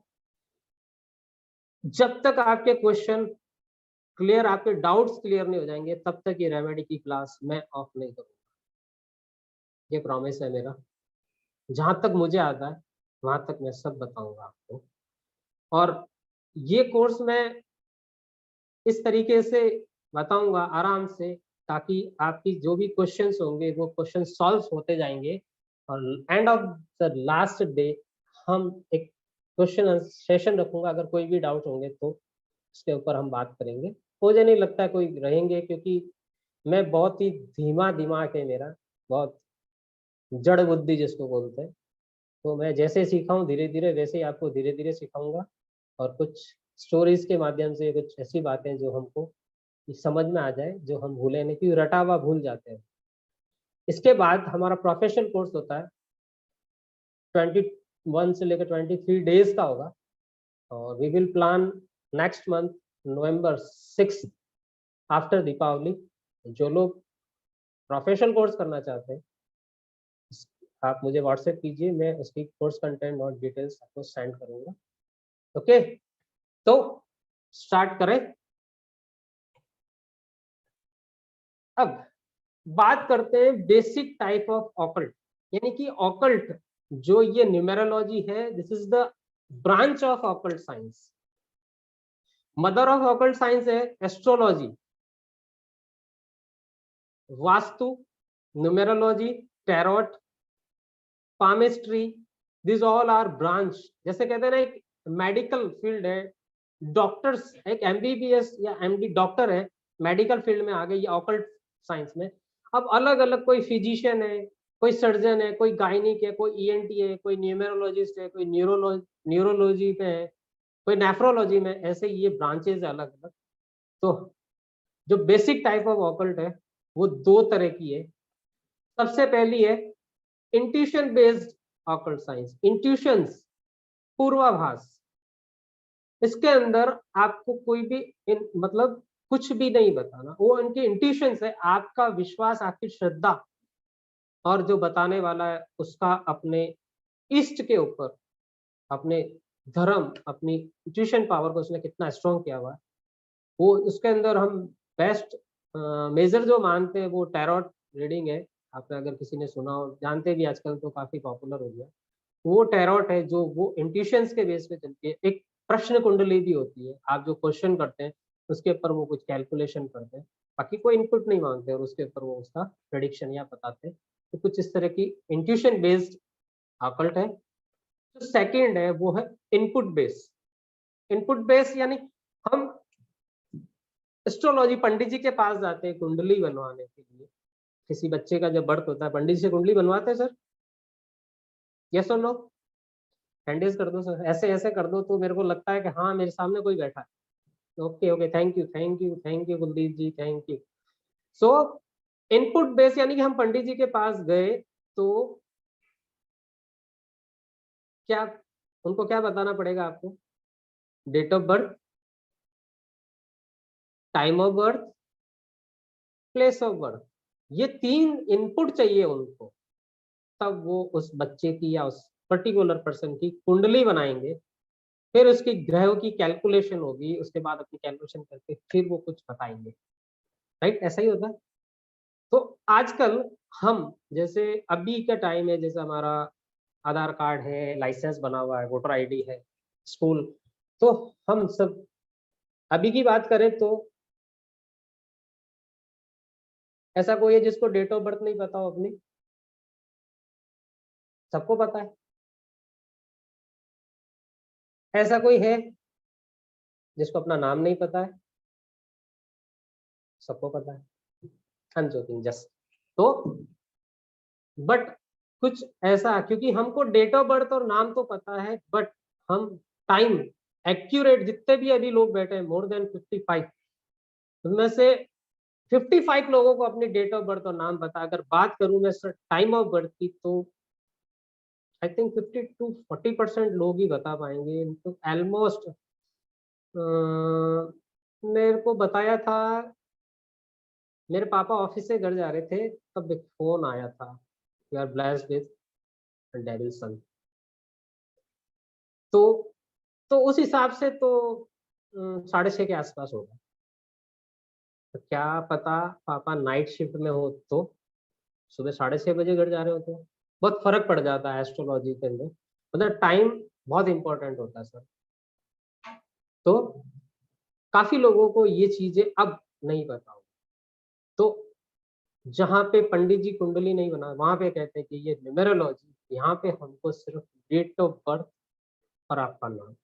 जब तक आपके क्वेश्चन क्लियर, आपके डाउट्स क्लियर नहीं हो जाएंगे, तब तक ये रेमेडी की क्लास मैं ऑफ नहीं करूंगा, ये प्रॉमिस है मेरा। जहां तक मुझे आता है वहां तक मैं सब बताऊंगा आपको। और ये कोर्स मैं इस तरीके से बताऊंगा आराम से, ताकि आपकी जो भी क्वेश्चंस होंगे वो क्वेश्चन सॉल्व होते जाएंगे। और end of the last day हम एक क्वेश्चन सेशन रखूंगा, अगर कोई भी डाउट होंगे तो उसके ऊपर हम बात करेंगे। मुझे नहीं लगता कोई रहेंगे, क्योंकि मैं बहुत ही धीमा दिमाग है मेरा, बहुत जड़ बुद्धि जिसको बोलते हैं। तो मैं जैसे सीखा हूँ धीरे धीरे, वैसे ही आपको धीरे धीरे सिखाऊंगा। और कुछ स्टोरीज के माध्यम से कुछ ऐसी बातें जो हमको समझ में आ जाए, जो हम भूले नहीं, क्योंकि रटा हुआ भूल जाते हैं। इसके बाद हमारा प्रोफेशनल कोर्स होता है, 21 से लेकर 23 डेज का होगा। और we will plan next month November 6 after Deepawali. जो लोग प्रोफेशनल कोर्स करना चाहते हैं आप मुझे व्हाट्सएप कीजिए, मैं उसकी कोर्स कंटेंट और डिटेल्स आपको सेंड करूंगा। ओके, तो स्टार्ट करें। अब बात करते हैं बेसिक टाइप ऑफ ऑकल्ट, यानी कि ऑकल्ट जो ये न्यूमेरोलॉजी है, this is the branch of occult science. Mother of occult science है astrology, vastu, numerology, tarot, palmistry, these all are branch. जैसे कहते हैं ना एक मेडिकल फील्ड है, डॉक्टर्स एक एमबीबीएस या एमडी डॉक्टर है, मेडिकल फील्ड में आ गए ये ऑकल्ट साइंस में। अब अलग अलग कोई फिजिशियन है, कोई सर्जन है, कोई गायनिक है, कोई ईएनटी है, कोई न्यूमेरोलॉजिस्ट है, कोई न्यूरोलॉजी पे है, कोई नेफ्रोलॉजी में, ऐसे ये ब्रांचेज है अलग अलग। तो जो बेसिक टाइप ऑफ ऑकल्ट है वो दो तरह की है। सबसे पहली है intuition based occult science, intuitions, पूर्वाभास। इसके अंदर आपको कोई भी मतलब कुछ भी नहीं बताना, वो उनके इंट्यूशंस है, आपका विश्वास, आपकी श्रद्धा, और जो बताने वाला है उसका अपने इष्ट के ऊपर, अपने धर्म, अपनी इंट्यूशन पावर को उसने कितना स्ट्रॉन्ग किया हुआ है। वो उसके अंदर हम बेस्ट मेजर जो मानते हैं वो टैरोट रीडिंग है। आपने अगर किसी ने सुना हो, जानते भी, आजकल तो काफी पॉपुलर हो गया। वो टैरोट है जो वो इंट्यूशंस के बेस पे चलती है। एक प्रश्न कुंडली भी होती है, आप जो क्वेश्चन करते हैं उसके ऊपर वो कुछ कैलकुलेशन करते हैं, बाकी कोई इनपुट नहीं मांगते और उसके ऊपर वो उसका प्रेडिक्शन या बताते हैं। तो कुछ इस तरह की इंट्यूशन बेस्ड ऑकल्ट है। जो सेकंड है वो है इनपुट बेस। इनपुट बेस यानी हम एस्ट्रोलॉजी पंडित जी के पास जाते हैं कुंडली बनवाने के लिए। किसी बच्चे का जब बर्थ होता है पंडित जी से कुंडली बनवाते हैं सर, यस और नो? हैंडीज कर दो सर, ऐसे ऐसे कर दो तो मेरे को लगता है कि हाँ मेरे सामने कोई बैठा है। Okay okay, thank you thank you thank you Kuldeep ji, thank you. So input base यानी कि हम पंडित जी के पास गए तो क्या उनको क्या बताना पड़ेगा आपको? Date of birth, time of birth, place of birth, ये तीन इनपुट चाहिए उनको। तब वो उस बच्चे की या उस पर्टिकुलर पर्सन की कुंडली बनाएंगे। फिर उसकी ग्रहों की कैलकुलेशन होगी, उसके बाद अपनी कैलकुलेशन करके फिर वो कुछ बताएंगे। राइट, ऐसा ही होता है। तो आजकल हम जैसे अभी का टाइम है, जैसे हमारा आधार कार्ड है, लाइसेंस बना हुआ है, वोटर आईडी है, स्कूल, तो हम सब अभी की बात करें तो ऐसा कोई है जिसको डेट ऑफ बर्थ नहीं पता हो अपनी? सबको पता है। ऐसा कोई है जिसको अपना नाम नहीं पता है? सबको पता है। I am joking just. तो बट कुछ ऐसा, क्योंकि हमको डेट ऑफ बर्थ और नाम तो पता है, बट हम टाइम एक्यूरेट, जितने भी अभी लोग बैठे हैं मोर देन 55, उनमें से 55 लोगों को अपनी डेट ऑफ बर्थ और नाम पता। अगर बात करूं मैं सर टाइम ऑफ बर्थ की, तो आई थिंक 50 to 40% लोग ही बता पाएंगे। तो ऑलमोस्ट मेरे को बताया था, मेरे पापा ऑफिस से घर जा रहे थे तब एक फोन आया था, you are blessed with devil son. तो उस हिसाब से तो 6:30 के आसपास होगा। तो क्या पता पापा नाइट शिफ्ट में हो तो सुबह 6:30 बजे घर जा रहे हो, तो बहुत फर्क पड़ जाता है एस्ट्रोलॉजी के अंदर। मतलब टाइम बहुत इंपॉर्टेंट होता है सर। तो काफी लोगों को ये चीजें अब नहीं पता हो। तो जहाँ पे पंडित जी कुंडली नहीं बना, वहां पे कहते हैं कि ये न्यूमेरोलॉजी, यहाँ पे हमको सिर्फ डेट ऑफ बर्थ और आपका नाम,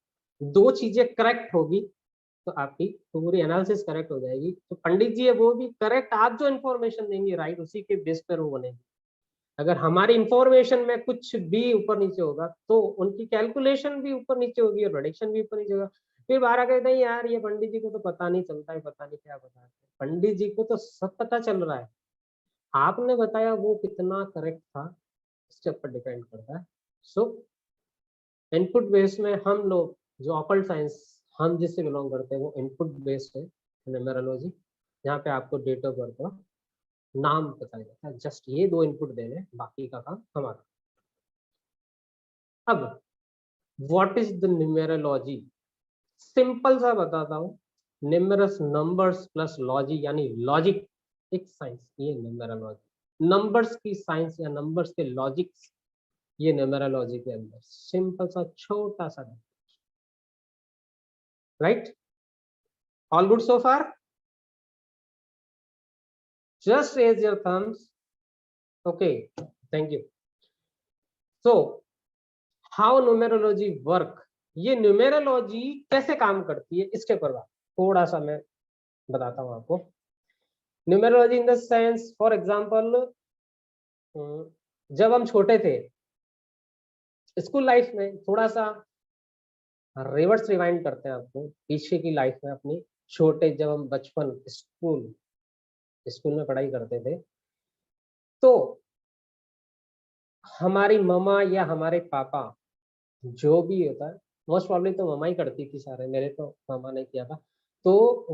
दो चीजें करेक्ट होगी तो आपकी पूरी एनालिसिस करेक्ट हो जाएगी। तो पंडित जी है वो भी करेक्ट, आप जो इन्फॉर्मेशन देंगे राइट, उसी के बेस पर वो बनेगी। अगर हमारी इंफॉर्मेशन में कुछ भी ऊपर नीचे होगा तो उनकी कैलकुलेशन भी ऊपर नीचे होगी और प्रेडिक्शन भी ऊपर नीचे होगा। फिर बारह कहते हैं यार ये पंडित जी को तो पता नहीं चलता है, पता नहीं क्या बताते हैं। पंडित जी को तो सब पता चल रहा है, आपने बताया वो कितना करेक्ट था इसके ऊपर डिपेंड करता है। सो इनपुट बेस में हम लोग जो ऑकल्ट साइंस हम जिससे बिलोंग करते हैं वो इनपुट बेस्ड है न्यूमेरोलॉजी, जहाँ पे आपको डेट ऑफ बर्थ और नाम बताया जाता है। जस्ट ये दो इनपुट देने, बाकी का काम हमारा। अब what is the numerology? Simple सा बताता हूँ, न्यूमरस नंबर्स प्लस लॉजी यानी लॉजिक, एक साइंस, ये न्यूमेरोलॉजी। नंबर्स की साइंस या नंबर्स के लॉजिक्स, ये न्यूमेरोलॉजी के अंदर सिंपल सा छोटा सा। Right, all good so far? Just raise your thumbs. Okay, thank you. So how numerology work, ये न्यूमेरोलॉजी कैसे काम करती है इसके ऊपर थोड़ा सा मैं बताता हूँ आपको। Numerology in the sense, for example, जब हम छोटे थे स्कूल लाइफ में, थोड़ा सा रिवर्स रिवाइंड करते हैं आपको पीछे की लाइफ में अपनी, छोटे जब हम बचपन स्कूल स्कूल में पढ़ाई करते थे, तो हमारी मम्मा या हमारे पापा जो भी होता है, मोस्ट प्रॉब्ली तो मम्मा ही करती थी सारे, मेरे तो मामा ने किया था। तो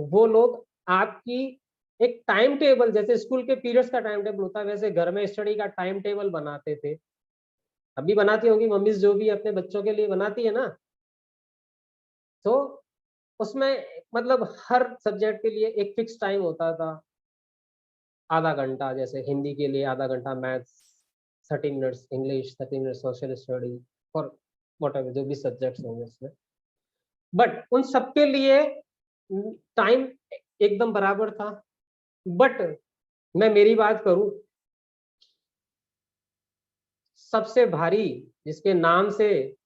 वो लोग आपकी एक टाइम टेबल, जैसे स्कूल के पीरियड्स का टाइम टेबल होता है, वैसे घर में स्टडी का टाइम टेबल बनाते थे। अभी बनाती होगी मम्मीज, जो भी अपने बच्चों के लिए बनाती है ना, तो उसमें मतलब हर सब्जेक्ट के लिए एक फिक्स टाइम होता था। आधा घंटा जैसे हिंदी के लिए, आधा घंटा maths, 30 minutes English, 30 minute social study, और वॉट जो भी सब्जेक्ट्स होंगे उसमें। बट उन सबके लिए टाइम एकदम बराबर था। बट मैं मेरी बात करूं, सबसे भारी जिसके नाम से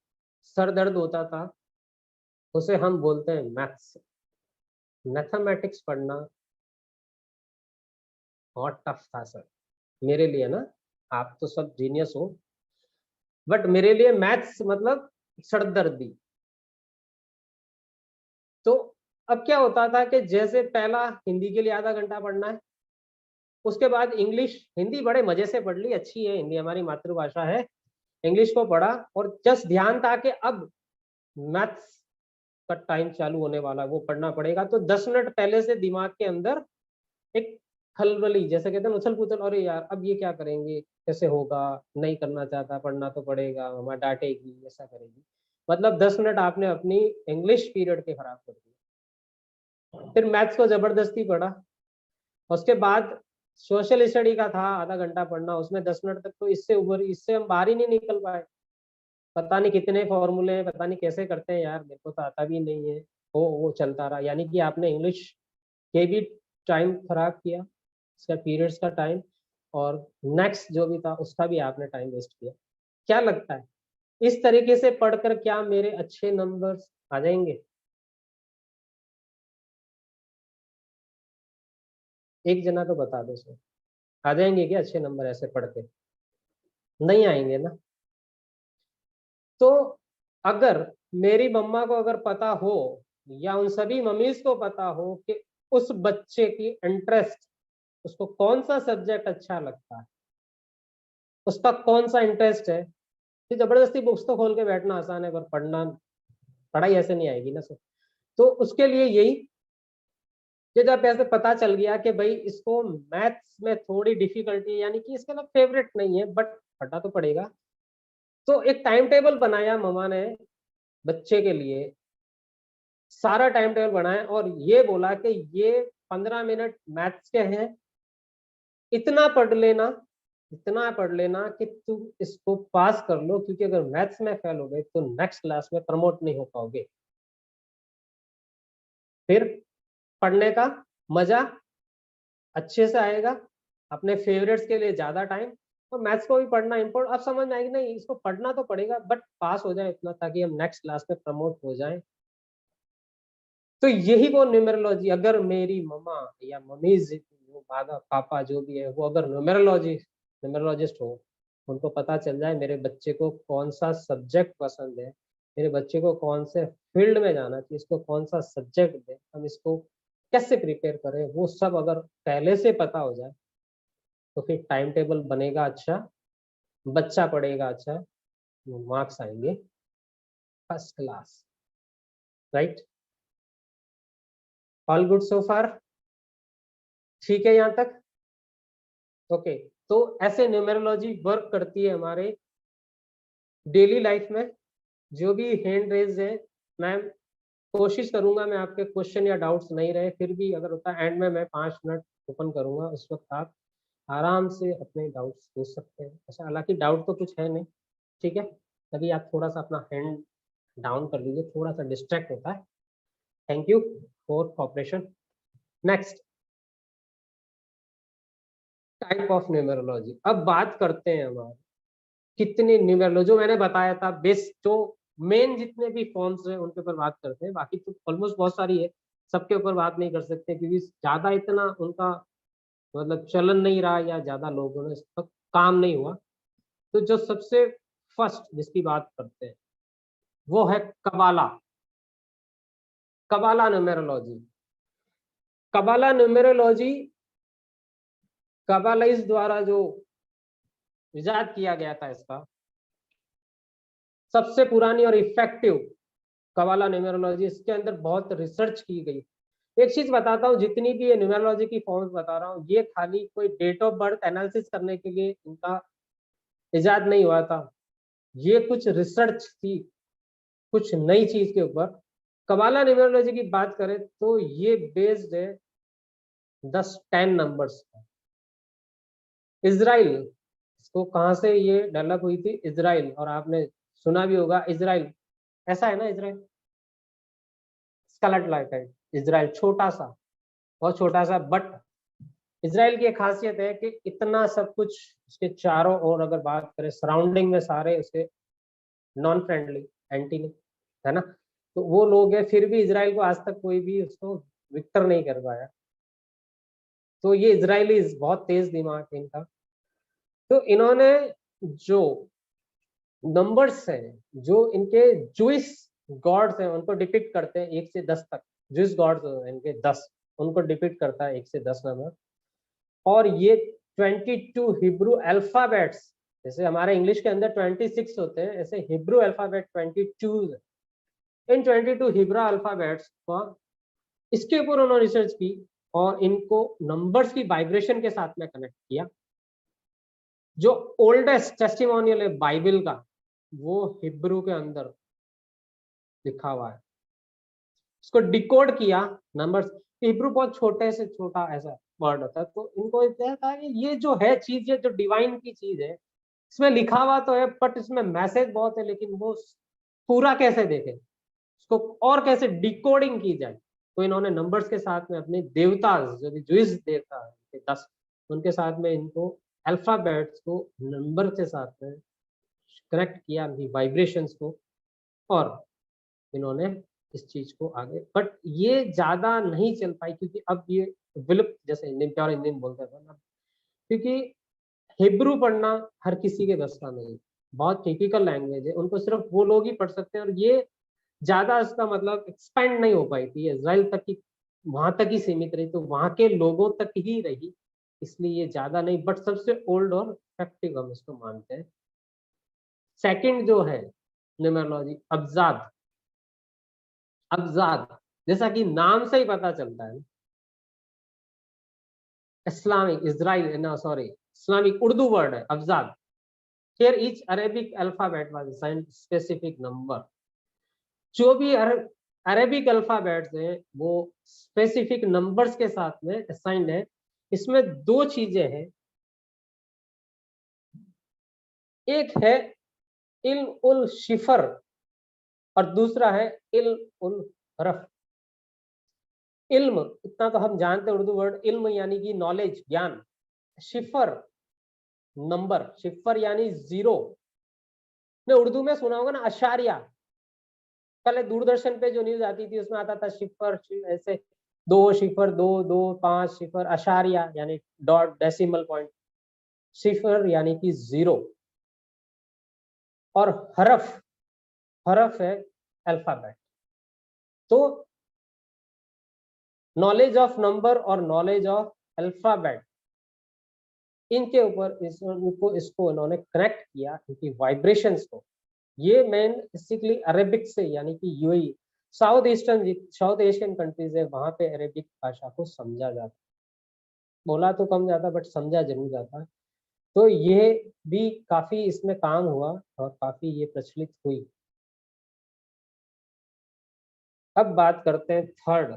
सर दर्द होता था उसे हम बोलते हैं मैथ्स। मैथमेटिक्स पढ़ना बहुत टफ था सर मेरे लिए ना। आप तो सब जीनियस हो, बट मेरे लिए मैथ्स मतलब सरदर्दी। तो अब क्या होता था कि जैसे पहला हिंदी के लिए आधा घंटा पढ़ना है, उसके बाद इंग्लिश, हिंदी बड़े मजे से पढ़ ली, अच्छी है हिंदी, हमारी मातृभाषा है। इंग्लिश को पढ़ा और जस्ट ध्यान था कि अब मैथ्स का टाइम चालू होने वाला है, वो पढ़ना पड़ेगा। तो 10 मिनट पहले से दिमाग के अंदर एक खलबली, जैसे कहते हैं उछल पुथल, अरे यार अब ये क्या करेंगे, कैसे होगा, नहीं करना चाहता, पढ़ना तो पड़ेगा, मम्मा डांटेगी, ऐसा करेगी। मतलब 10 मिनट आपने अपनी इंग्लिश पीरियड के खराब कर दिए। फिर मैथ्स को जबरदस्ती पढ़ा। उसके बाद सोशल स्टडी का था आधा घंटा पढ़ना, उसमें 10 मिनट तक तो इससे हम बाहर ही नहीं निकल पाए। पता नहीं कितने फॉर्मूले हैं, पता नहीं कैसे करते हैं यार, मेरे को तो आता भी नहीं है। वो चलता रहा, यानी कि आपने इंग्लिश के भी टाइम खराब किया, उसका पीरियड्स का टाइम, और नेक्स्ट जो भी था उसका भी आपने टाइम वेस्ट किया। क्या लगता है इस तरीके से पढ़कर क्या मेरे अच्छे नंबर्स आ जाएंगे? एक जना तो बता दो सर, आ जाएंगे क्या अच्छे नंबर ऐसे पढ़ के? नहीं आएंगे ना। तो अगर मेरी मम्मा को अगर पता हो, या उन सभी मम्मीज को पता हो कि उस बच्चे की इंटरेस्ट, उसको कौन सा सब्जेक्ट अच्छा लगता है, उसका कौन सा इंटरेस्ट है, फिर जबरदस्ती बुक्स तो खोल के बैठना आसान है, पर पढ़ना, पढ़ाई ऐसे नहीं आएगी ना सर। तो उसके लिए यही कि जब ऐसे पता चल गया कि भाई इसको मैथ्स में थोड़ी डिफिकल्टी, यानी कि इसके लिए फेवरेट नहीं है, बट पढ़ना तो पड़ेगा, तो एक टाइम टेबल बनाया ममा ने बच्चे के लिए, सारा टाइम टेबल बनाया, और ये बोला कि ये 15 मिनट मैथ्स के हैं, इतना पढ़ लेना, इतना पढ़ लेना कि तुम इसको पास कर लो, क्योंकि अगर मैथ्स में फेल हो गए तो नेक्स्ट क्लास में प्रमोट नहीं हो पाओगे। फिर पढ़ने का मजा अच्छे से आएगा, अपने फेवरेट्स के लिए ज्यादा टाइम, और मैथ्स को भी पढ़ना इम्पोर्टेंट। अब समझ में आएगी नहीं, इसको पढ़ना तो पड़ेगा बट पास हो जाए इतना, ताकि हम नेक्स्ट क्लास में प्रमोट हो जाए। तो यही वो न्यूमेरोलॉजी, अगर मेरी मम्मा या मम्मीज, दादा पापा जो भी है, वो अगर न्यूमेरोलॉजिस्ट हो, उनको पता चल जाए मेरे बच्चे को कौन सा सब्जेक्ट पसंद है, मेरे बच्चे को कौन से फील्ड में जाना चाहिए, इसको कौन सा सब्जेक्ट दें, हम इसको कैसे प्रिपेयर करें, वो सब अगर पहले से पता हो जाए, तो फिर टाइम टेबल बनेगा अच्छा, बच्चा पढ़ेगा अच्छा, मार्क्स आएंगे first class. Right? All good so far? ठीक है यहाँ तक? ओके। तो ऐसे न्यूमेरोलॉजी वर्क करती है हमारे डेली लाइफ में। जो भी हैंड रेज है, मैं कोशिश करूंगा, मैं आपके क्वेश्चन या डाउट्स नहीं रहे, फिर भी अगर होता है एंड में मैं 5 मिनट ओपन करूंगा, उस वक्त आप आराम से अपने डाउट्स पूछ सकते हैं। अच्छा, हालांकि डाउट तो कुछ है नहीं, ठीक है, तभी आप थोड़ा सा अपना हैंड डाउन कर लीजिए, थोड़ा सा डिस्ट्रैक्ट होता है। Thank you for cooperation. Next, type of numerology. अब बात करते हैं हमारे कितने न्यूमेरोलॉजी जो मैंने बताया था, बेस जो मेन जितने भी फॉर्म्स हैं उनके ऊपर बात करते हैं, बाकी तो ऑलमोस्ट बहुत सारी है, सबके ऊपर बात नहीं कर सकते क्योंकि ज्यादा इतना उनका मतलब चलन नहीं रहा या ज्यादा लोगों ने इस पर काम नहीं हुआ। तो जो सबसे फर्स्ट जिसकी बात करते हैं वो है कबाला। कबाला न्यूमेरोलॉजी। कबाला न्यूमेरोलॉजी कबालाइज द्वारा जो इजाद किया गया था, इसका सबसे पुरानी और इफेक्टिव कबाला न्यूमेरोलॉजी, इसके अंदर बहुत रिसर्च की गई। एक चीज बताता हूँ, जितनी भी ये न्यूमेरोलॉजी की फॉर्म्स बता रहा हूँ, ये खाली कोई डेट ऑफ बर्थ एनालिसिस करने के लिए इनका इजाद नहीं हुआ था, ये कुछ रिसर्च थी कुछ नई चीज के ऊपर। कबाला न्यूमेरोलॉजी की बात करें तो ये बेस्ड है 10 नंबर्स। इजराइल, इसको कहाँ से ये डेवलप हुई थी, इजराइल, और आपने सुना भी होगा इजराइल, ऐसा है ना इजराइल, स्केलेट लाइक है इजराइल, छोटा सा, बहुत छोटा सा, बट इजराइल की एक खासियत है कि इतना सब कुछ उसके चारों ओर अगर बात करें सराउंडिंग में सारे उसके नॉन फ्रेंडली, एंटी नहीं, है ना, तो वो लोग हैं, फिर भी इजराइल को आज तक कोई भी उसको विक्टर नहीं कर पाया। तो ये इजरायली बहुत तेज दिमाग है इनका। तो इन्होंने जो नंबर्स हैं, जो इनके जूइश गॉड्स हैं उनको डिपिक्ट करते हैं 1 से 10 तक, जूइश गॉड्स इनके 10, उनको डिपिक्ट करता है 1 से 10 नंबर। और ये 22 हिब्रू अल्फाबेट्स, जैसे हमारे इंग्लिश के अंदर 26 होते हैं, ऐसे हिब्रू अल्फाबेट 22 है। इन 22 हिब्रू अल्फाबेट्स को इसके ऊपर उन्होंने रिसर्च की और इनको नंबर्स की वाइब्रेशन के साथ में कनेक्ट किया। जो ओल्डेस्ट टेस्टिमोनियल है बाइबल का, वो हिब्रू के अंदर लिखा हुआ है, उसको डिकोड किया नंबर्स। हिब्रू बहुत छोटे से छोटा ऐसा वर्ड होता है, तो इनको क्या था कि ये जो है चीज, ये जो डिवाइन की चीज है, इसमें लिखा हुआ तो है बट इसमें मैसेज बहुत है, लेकिन वो पूरा कैसे देखे, उसको और कैसे डिकोडिंग की जाए। तो इन्होंने नंबर्स के साथ में अपने देवता, जो भी जूइश देवता है 10, उनके साथ में इनको अल्फाबेट्स को नंबर के साथ में कनेक्ट किया, उनकी वाइब्रेशंस को, और इन्होंने इस चीज को आगे, बट ये ज्यादा नहीं चल पाई क्योंकि अब ये विलुप्त, जैसे इंडियन प्योर इंडियन बोलते थे ना, क्योंकि हिब्रू पढ़ना हर किसी के बस का नहीं, बहुत टिपिकल लैंग्वेज है, उनको सिर्फ वो लोग ही पढ़ सकते हैं, और ये ज्यादा इसका मतलब एक्सपेंड नहीं हो पाई थी, इजराइल तक की, वहां तक ही सीमित रही, तो वहां के लोगों तक ही रही, इसलिए ये ज्यादा नहीं, बट सबसे ओल्ड और इफेक्टिव हम इसको मानते हैं। सेकंड जो है न्यूमेरोलॉजी, अब्जाद। अब्जाद जैसा कि नाम से ही पता चलता है, इस्लामिक, इजराइल ना सॉरी, इस्लामिक उर्दू वर्ड है अब्जाद। Here each Arabic alphabet was assigned specific number। जो भी अरेबिक अल्फाबेट्स हैं वो स्पेसिफिक नंबर्स के साथ में असाइंड है। इसमें दो चीजें हैं, एक है इल्म उल शिफर और दूसरा है इल्म उल हरफ। इल्म इतना तो हम जानते हैं, उर्दू वर्ड इल्म यानी कि नॉलेज, ज्ञान। शिफर नंबर, शिफर यानी जीरो। ने उर्दू में सुना होगा ना अशारिया, पहले दूरदर्शन पे जो न्यूज आती थी उसमें आता था शिफर, ऐसे 2 0 2 2 5 शिफर, अशारिया यानी डॉट डेसिमल पॉइंट, शिफर यानी कि जीरो, और हरफ, हरफ है अल्फाबेट। तो नॉलेज ऑफ नंबर और नॉलेज ऑफ अल्फाबेट, इनके ऊपर इसको इन्होंने कनेक्ट किया, इनकी वाइब्रेशंस को। ये मेन बेसिकली अरेबिक से, यानी कि यूएई, साउथ एशियन कंट्रीज है, वहां पे अरेबिक भाषा को समझा जाता, बोला तो कम जाता बट समझा जरूर जाता। तो ये भी काफी इसमें काम हुआ और काफी ये प्रचलित हुई। अब बात करते हैं third,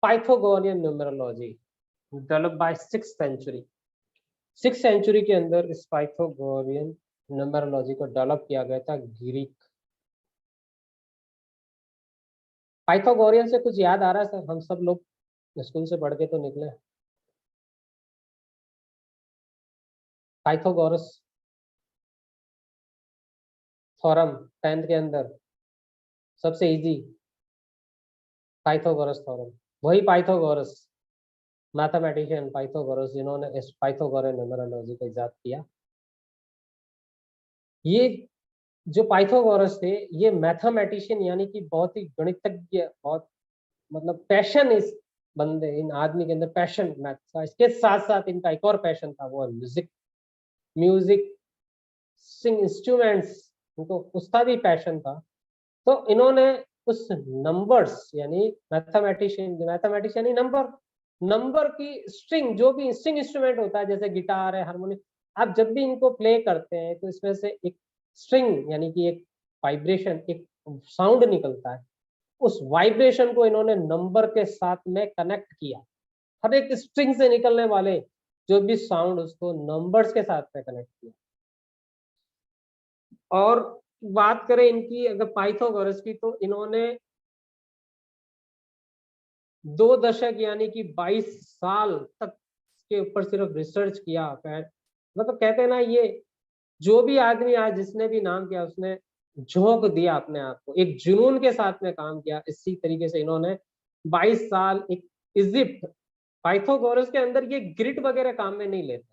Pythagorean numerology, develop by 6th century. 6th century के अंदर इस पाइथागोरियन न्यूमेरोलॉजी को डेवलप किया गया था ग्रीक। पाइथागोरियन से कुछ याद आ रहा है सर, हम सब लोग स्कूल से पढ़ के तो निकले। पाइथागोरस थ्योरम 10th के अंदर सबसे इजी पाइथागोरस थ्योरम, वही पाइथागोरस मैथमेटिशियन पाइथागोरस जिन्होंने इस पाइथागोरस न्यूमेरोलॉजी को इजाद किया। ये जो पाइथागोरस थे ये मैथमेटिशियन यानी कि बहुत ही गणितज्ञ, बहुत मतलब पैशन इस बंदे इन आदमी के अंदर पैशन मैथ का। इसके साथ साथ इनका एक और पैशन था वो म्यूजिक, म्यूजिक सिंग इंस्ट्रूमेंट्स, उनको उसका भी पैशन था। तो इन्होंने उस नंबर्स यानी मैथमेटिशियन यानी नंबर, नंबर की स्ट्रिंग, जो भी स्ट्रिंग इंस्ट्रूमेंट होता है जैसे गिटार है, हारमोनियम, आप जब भी इनको प्ले करते हैं तो इसमें से एक स्ट्रिंग यानी कि एक वाइब्रेशन, एक साउंड निकलता है। उस वाइब्रेशन को इन्होंने नंबर के साथ में कनेक्ट किया। हर एक स्ट्रिंग से निकलने वाले जो भी साउंड उसको नंबर्स के साथ में कनेक्ट किया। और बात करें इनकी अगर पाइथागोरस की, तो इन्होंने 2 दशक यानी कि 22 साल तक इसके ऊपर सिर्फ रिसर्च किया। मतलब कहते हैं ना, ये जो भी आदमी आज जिसने भी नाम किया उसने झोंक दिया अपने आप को, एक जुनून के साथ में काम किया। इसी तरीके से इन्होंने 22 साल एक इजिप्ट, पाइथागोरस के अंदर ये ग्रिड वगैरह काम में नहीं लेते,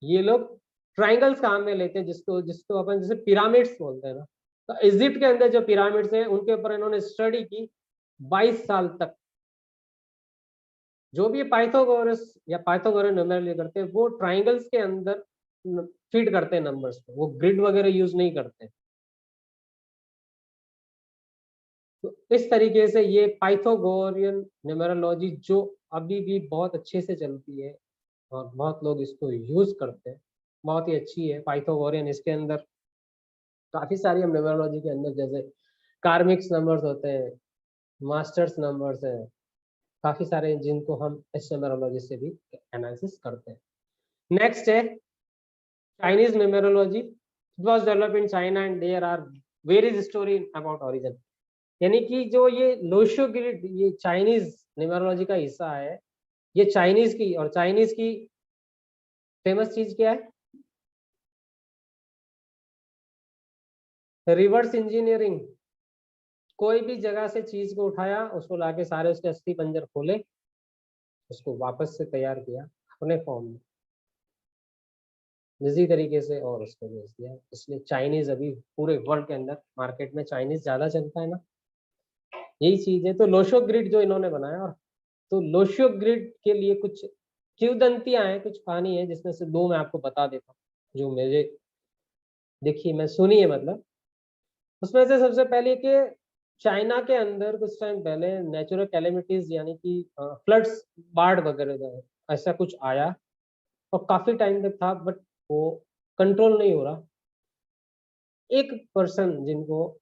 ये लोग ट्राइंगल्स काम में लेते हैं, जिसको जिसको अपन जैसे पिरामिड्स बोलते हैं ना। तो इजिप्ट के अंदर जो पिरामिड्स हैं उनके ऊपर इन्होंने स्टडी की 22 साल तक। जो भी पाइथागोरस या पाइथागोरस न्यूमेरॉलजी करते हैं वो ट्राइंगल्स के अंदर फीड करते हैं नंबर्स को, वो ग्रिड वगैरह यूज नहीं करते। तो इस तरीके से ये पाइथागोरियन न्यूमेरोलॉजी जो अभी भी बहुत अच्छे से चलती है और बहुत लोग इसको यूज करते हैं, बहुत ही अच्छी है पाइथागोरियन। इसके अंदर काफी सारी हम न्यूमेरोलॉजी के अंदर जैसे कार्मिक्स नंबर्स होते हैं, मास्टर्स नंबर्स है, काफी सारे जिनको हम इस न्यूमेरोलॉजी से भी एनालिसिस करते हैं। नेक्स्ट है Chinese numerology. It was developed in China and there are various story about origin. यानी कि जो ये लोशो ग्रिड ये चाइनीज न्यूमेरोलॉजी का हिस्सा है, ये चाइनीज की, और चाइनीज की फेमस चीज क्या है? Reverse engineering. कोई भी जगह से चीज को उठाया, उसको लाके सारे उसके अस्थि पंजर खोले, उसको वापस से तैयार किया अपने फॉर्म में इसी तरीके से और उसको बेच दिया। इसलिए चाइनीज अभी पूरे वर्ल्ड के अंदर मार्केट में चाइनीज ज्यादा चलता है ना, यही चीज है। तो लोशो ग्रिड जो इन्होंने बनाया, और तो लोशो ग्रिड के लिए कुछ किंवदंतियां हैं, कुछ कहानी है, जिसमें से 2 मैं आपको बता देता हूँ जो मुझे देखिए मैं सुनी है। मतलब उसमें से सबसे पहले कि चाइना के अंदर कुछ टाइम पहले नेचुरल कैलेमिटीज यानी कि फ्लड्स, बाढ़ वगैरह ऐसा कुछ आया और काफी टाइम तक था, बट वो कंट्रोल नहीं हो रहा। एक पर्सन जिनको,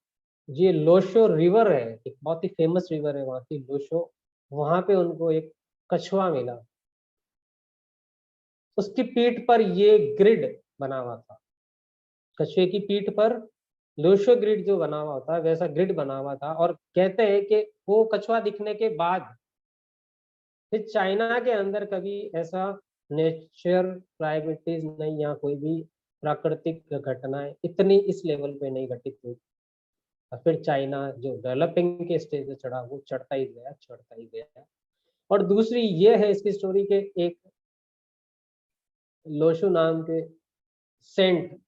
ये लोशो रिवर है, एक बहुत ही फेमस रिवर है वहाँ की लोशो, वहां पे उनको एक कछुआ मिला, उसकी पीठ पर ये ग्रिड बना हुआ था। कछुए की पीठ पर लोशो ग्रिड जो बना हुआ होता है वैसा ग्रिड बना हुआ था। और कहते हैं कि वो कछुआ दिखने के बाद फिर चाइना के अंदर कभी ऐसा नेचर क्लाइमेटीज नहीं, या कोई भी प्राकृतिक घटनाएं इतनी इस लेवल पे नहीं घटित हुई। और फिर चाइना जो डेवलपिंग के स्टेज पे चढ़ा, वो चढ़ता ही गया, चढ़ता ही गया। और दूसरी ये है इसकी स्टोरी के, एक लोशो नाम के सेंट,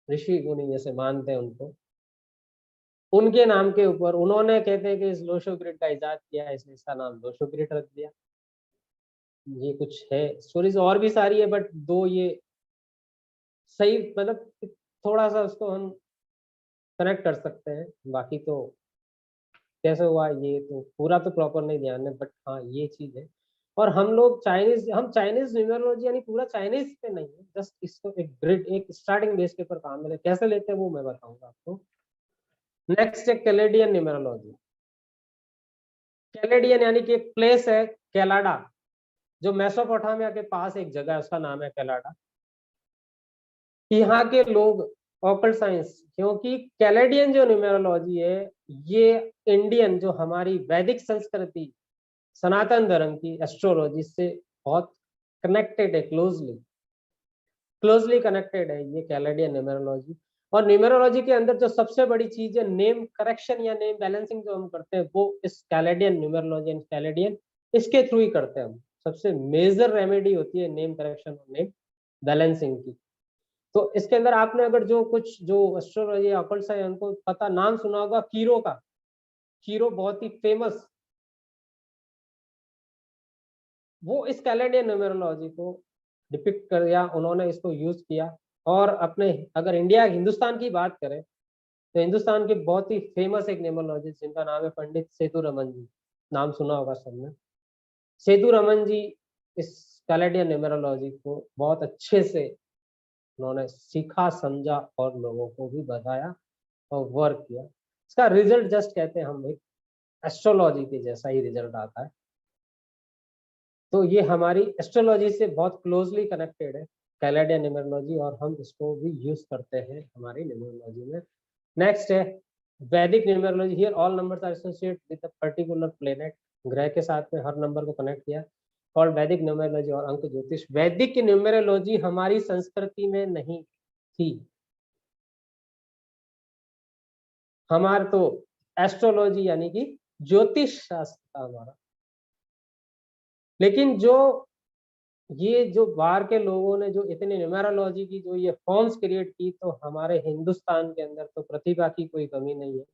ऋषि मुनि जैसे मानते हैं उनको, उनके नाम के ऊपर उन्होंने, कहते हैं कि इस लोशो ग्रिड का इजाद किया है, इसलिए इसका नाम लोशो ग्रिड रख दिया। ये कुछ है, स्टोरीज और भी सारी है, बट 2 ये सही, मतलब थोड़ा सा उसको हम कनेक्ट कर सकते हैं। बाकी तो कैसे हुआ ये तो पूरा तो प्रॉपर नहीं ध्यान है, बट हाँ ये चीज है। और हम चाइनीज न्यूमेरोलॉजी यानी पूरा चाइनीज पे नहीं है, जस्ट इसको एक ग्रिड, एक स्टार्टिंग बेस के ऊपर काम में कैसे लेते हैं वो मैं बताऊंगा आपको। नेक्स्ट है कैलेडियन न्यूमेरोलॉजी। कैलेडियन यानी कि एक प्लेस है कैलाडा, जो मेसोपोटामिया के पास एक जगह है, उसका नाम है कैलाडा। यहाँ के लोग ऑकल्ट साइंस, क्योंकि कैलेडियन जो न्यूमेरोलॉजी है ये इंडियन जो हमारी वैदिक संस्कृति सनातन धर्म की एस्ट्रोलॉजी से बहुत कनेक्टेड है, क्लोजली कनेक्टेड है ये कैलेडियन न्यूमेरोलॉजी। और न्यूमेरोलॉजी के अंदर जो सबसे बड़ी चीज है नेम करेक्शन या नेम बैलेंसिंग जो हम करते हैं, वो इस कैलेडियन न्यूमेरोलॉजी एंड कैलेडियन इसके थ्रू ही करते हैं हम। सबसे मेजर रेमेडी होती है नेम करेक्शन और नेम बैलेंसिंग की। तो इसके अंदर आपने अगर जो कुछ जो एस्ट्रोलॉजी ऑकल्ट है उनको पता नाम सुना होगा कीरो का। कीरो बहुत ही फेमस, वो इस कैलेंडियन न्यूमेरोलॉजी को डिपिक्ट कर दिया, उन्होंने इसको यूज किया। और अपने अगर इंडिया हिंदुस्तान की बात करें तो हिंदुस्तान के बहुत ही फेमस एक न्यूमेरोलॉजिस्ट जिनका नाम है पंडित सेतु रमन जी, नाम सुना होगा सबने। सेतु रमन जी इस कैलेंडियन न्यूमेरोलॉजी को बहुत अच्छे से उन्होंने सीखा, समझा और लोगों को भी बताया और वर्क किया। इसका रिजल्ट जस्ट कहते हैं हम एक एस्ट्रोलॉजी के जैसा ही रिजल्ट आता है। तो ये हमारी एस्ट्रोलॉजी से बहुत क्लोजली कनेक्टेड है कैलेंडियन न्यूमेरोलॉजी, और हम इसको भी यूज करते हैं हमारी न्यूमेरोलॉजी में। नेक्स्ट है वैदिक numerology. Here all numbers are associated with a particular planet. ग्रह के साथ में हर नंबर को कनेक्ट किया, कॉल्ड वैदिक न्यूमेरोलॉजी और अंक ज्योतिष। वैदिक न्यूमेरोलॉजी हमारी संस्कृति में नहीं थी, हमारा तो एस्ट्रोलॉजी यानी कि ज्योतिष शास्त्र था हमारा। लेकिन जो ये जो बाहर के लोगों ने जो इतनी न्यूमेरोलॉजी की जो ये फॉर्म्स क्रिएट की, तो हमारे हिंदुस्तान के अंदर तो प्रतिभा की कोई कमी नहीं है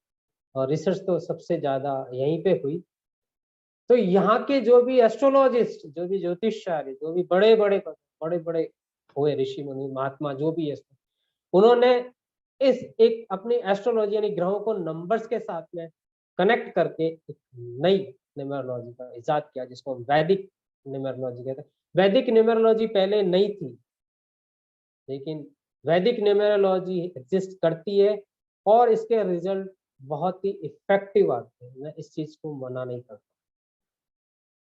और रिसर्च तो सबसे ज्यादा यहीं पे हुई। तो यहाँ के जो भी एस्ट्रोलॉजिस्ट, जो भी ज्योतिषाचार्य, जो भी बड़े बड़े हुए ऋषि मुनि महात्मा जो भी है, उन्होंने इस एक अपनी एस्ट्रोलॉजी यानी ग्रहों को नंबर्स के साथ में कनेक्ट करके एक नई न्यूमेरोलॉजी का इजाद किया, जिसको वैदिक न्यूमेरोलॉजी कहते हैं। वैदिक न्यूमेरोलॉजी पहले नहीं थी, लेकिन वैदिक न्यूमेरोलॉजी एग्जिस्ट करती है और इसके रिजल्ट बहुत ही इफेक्टिव आते हैं। मैं इस चीज को मना नहीं करता,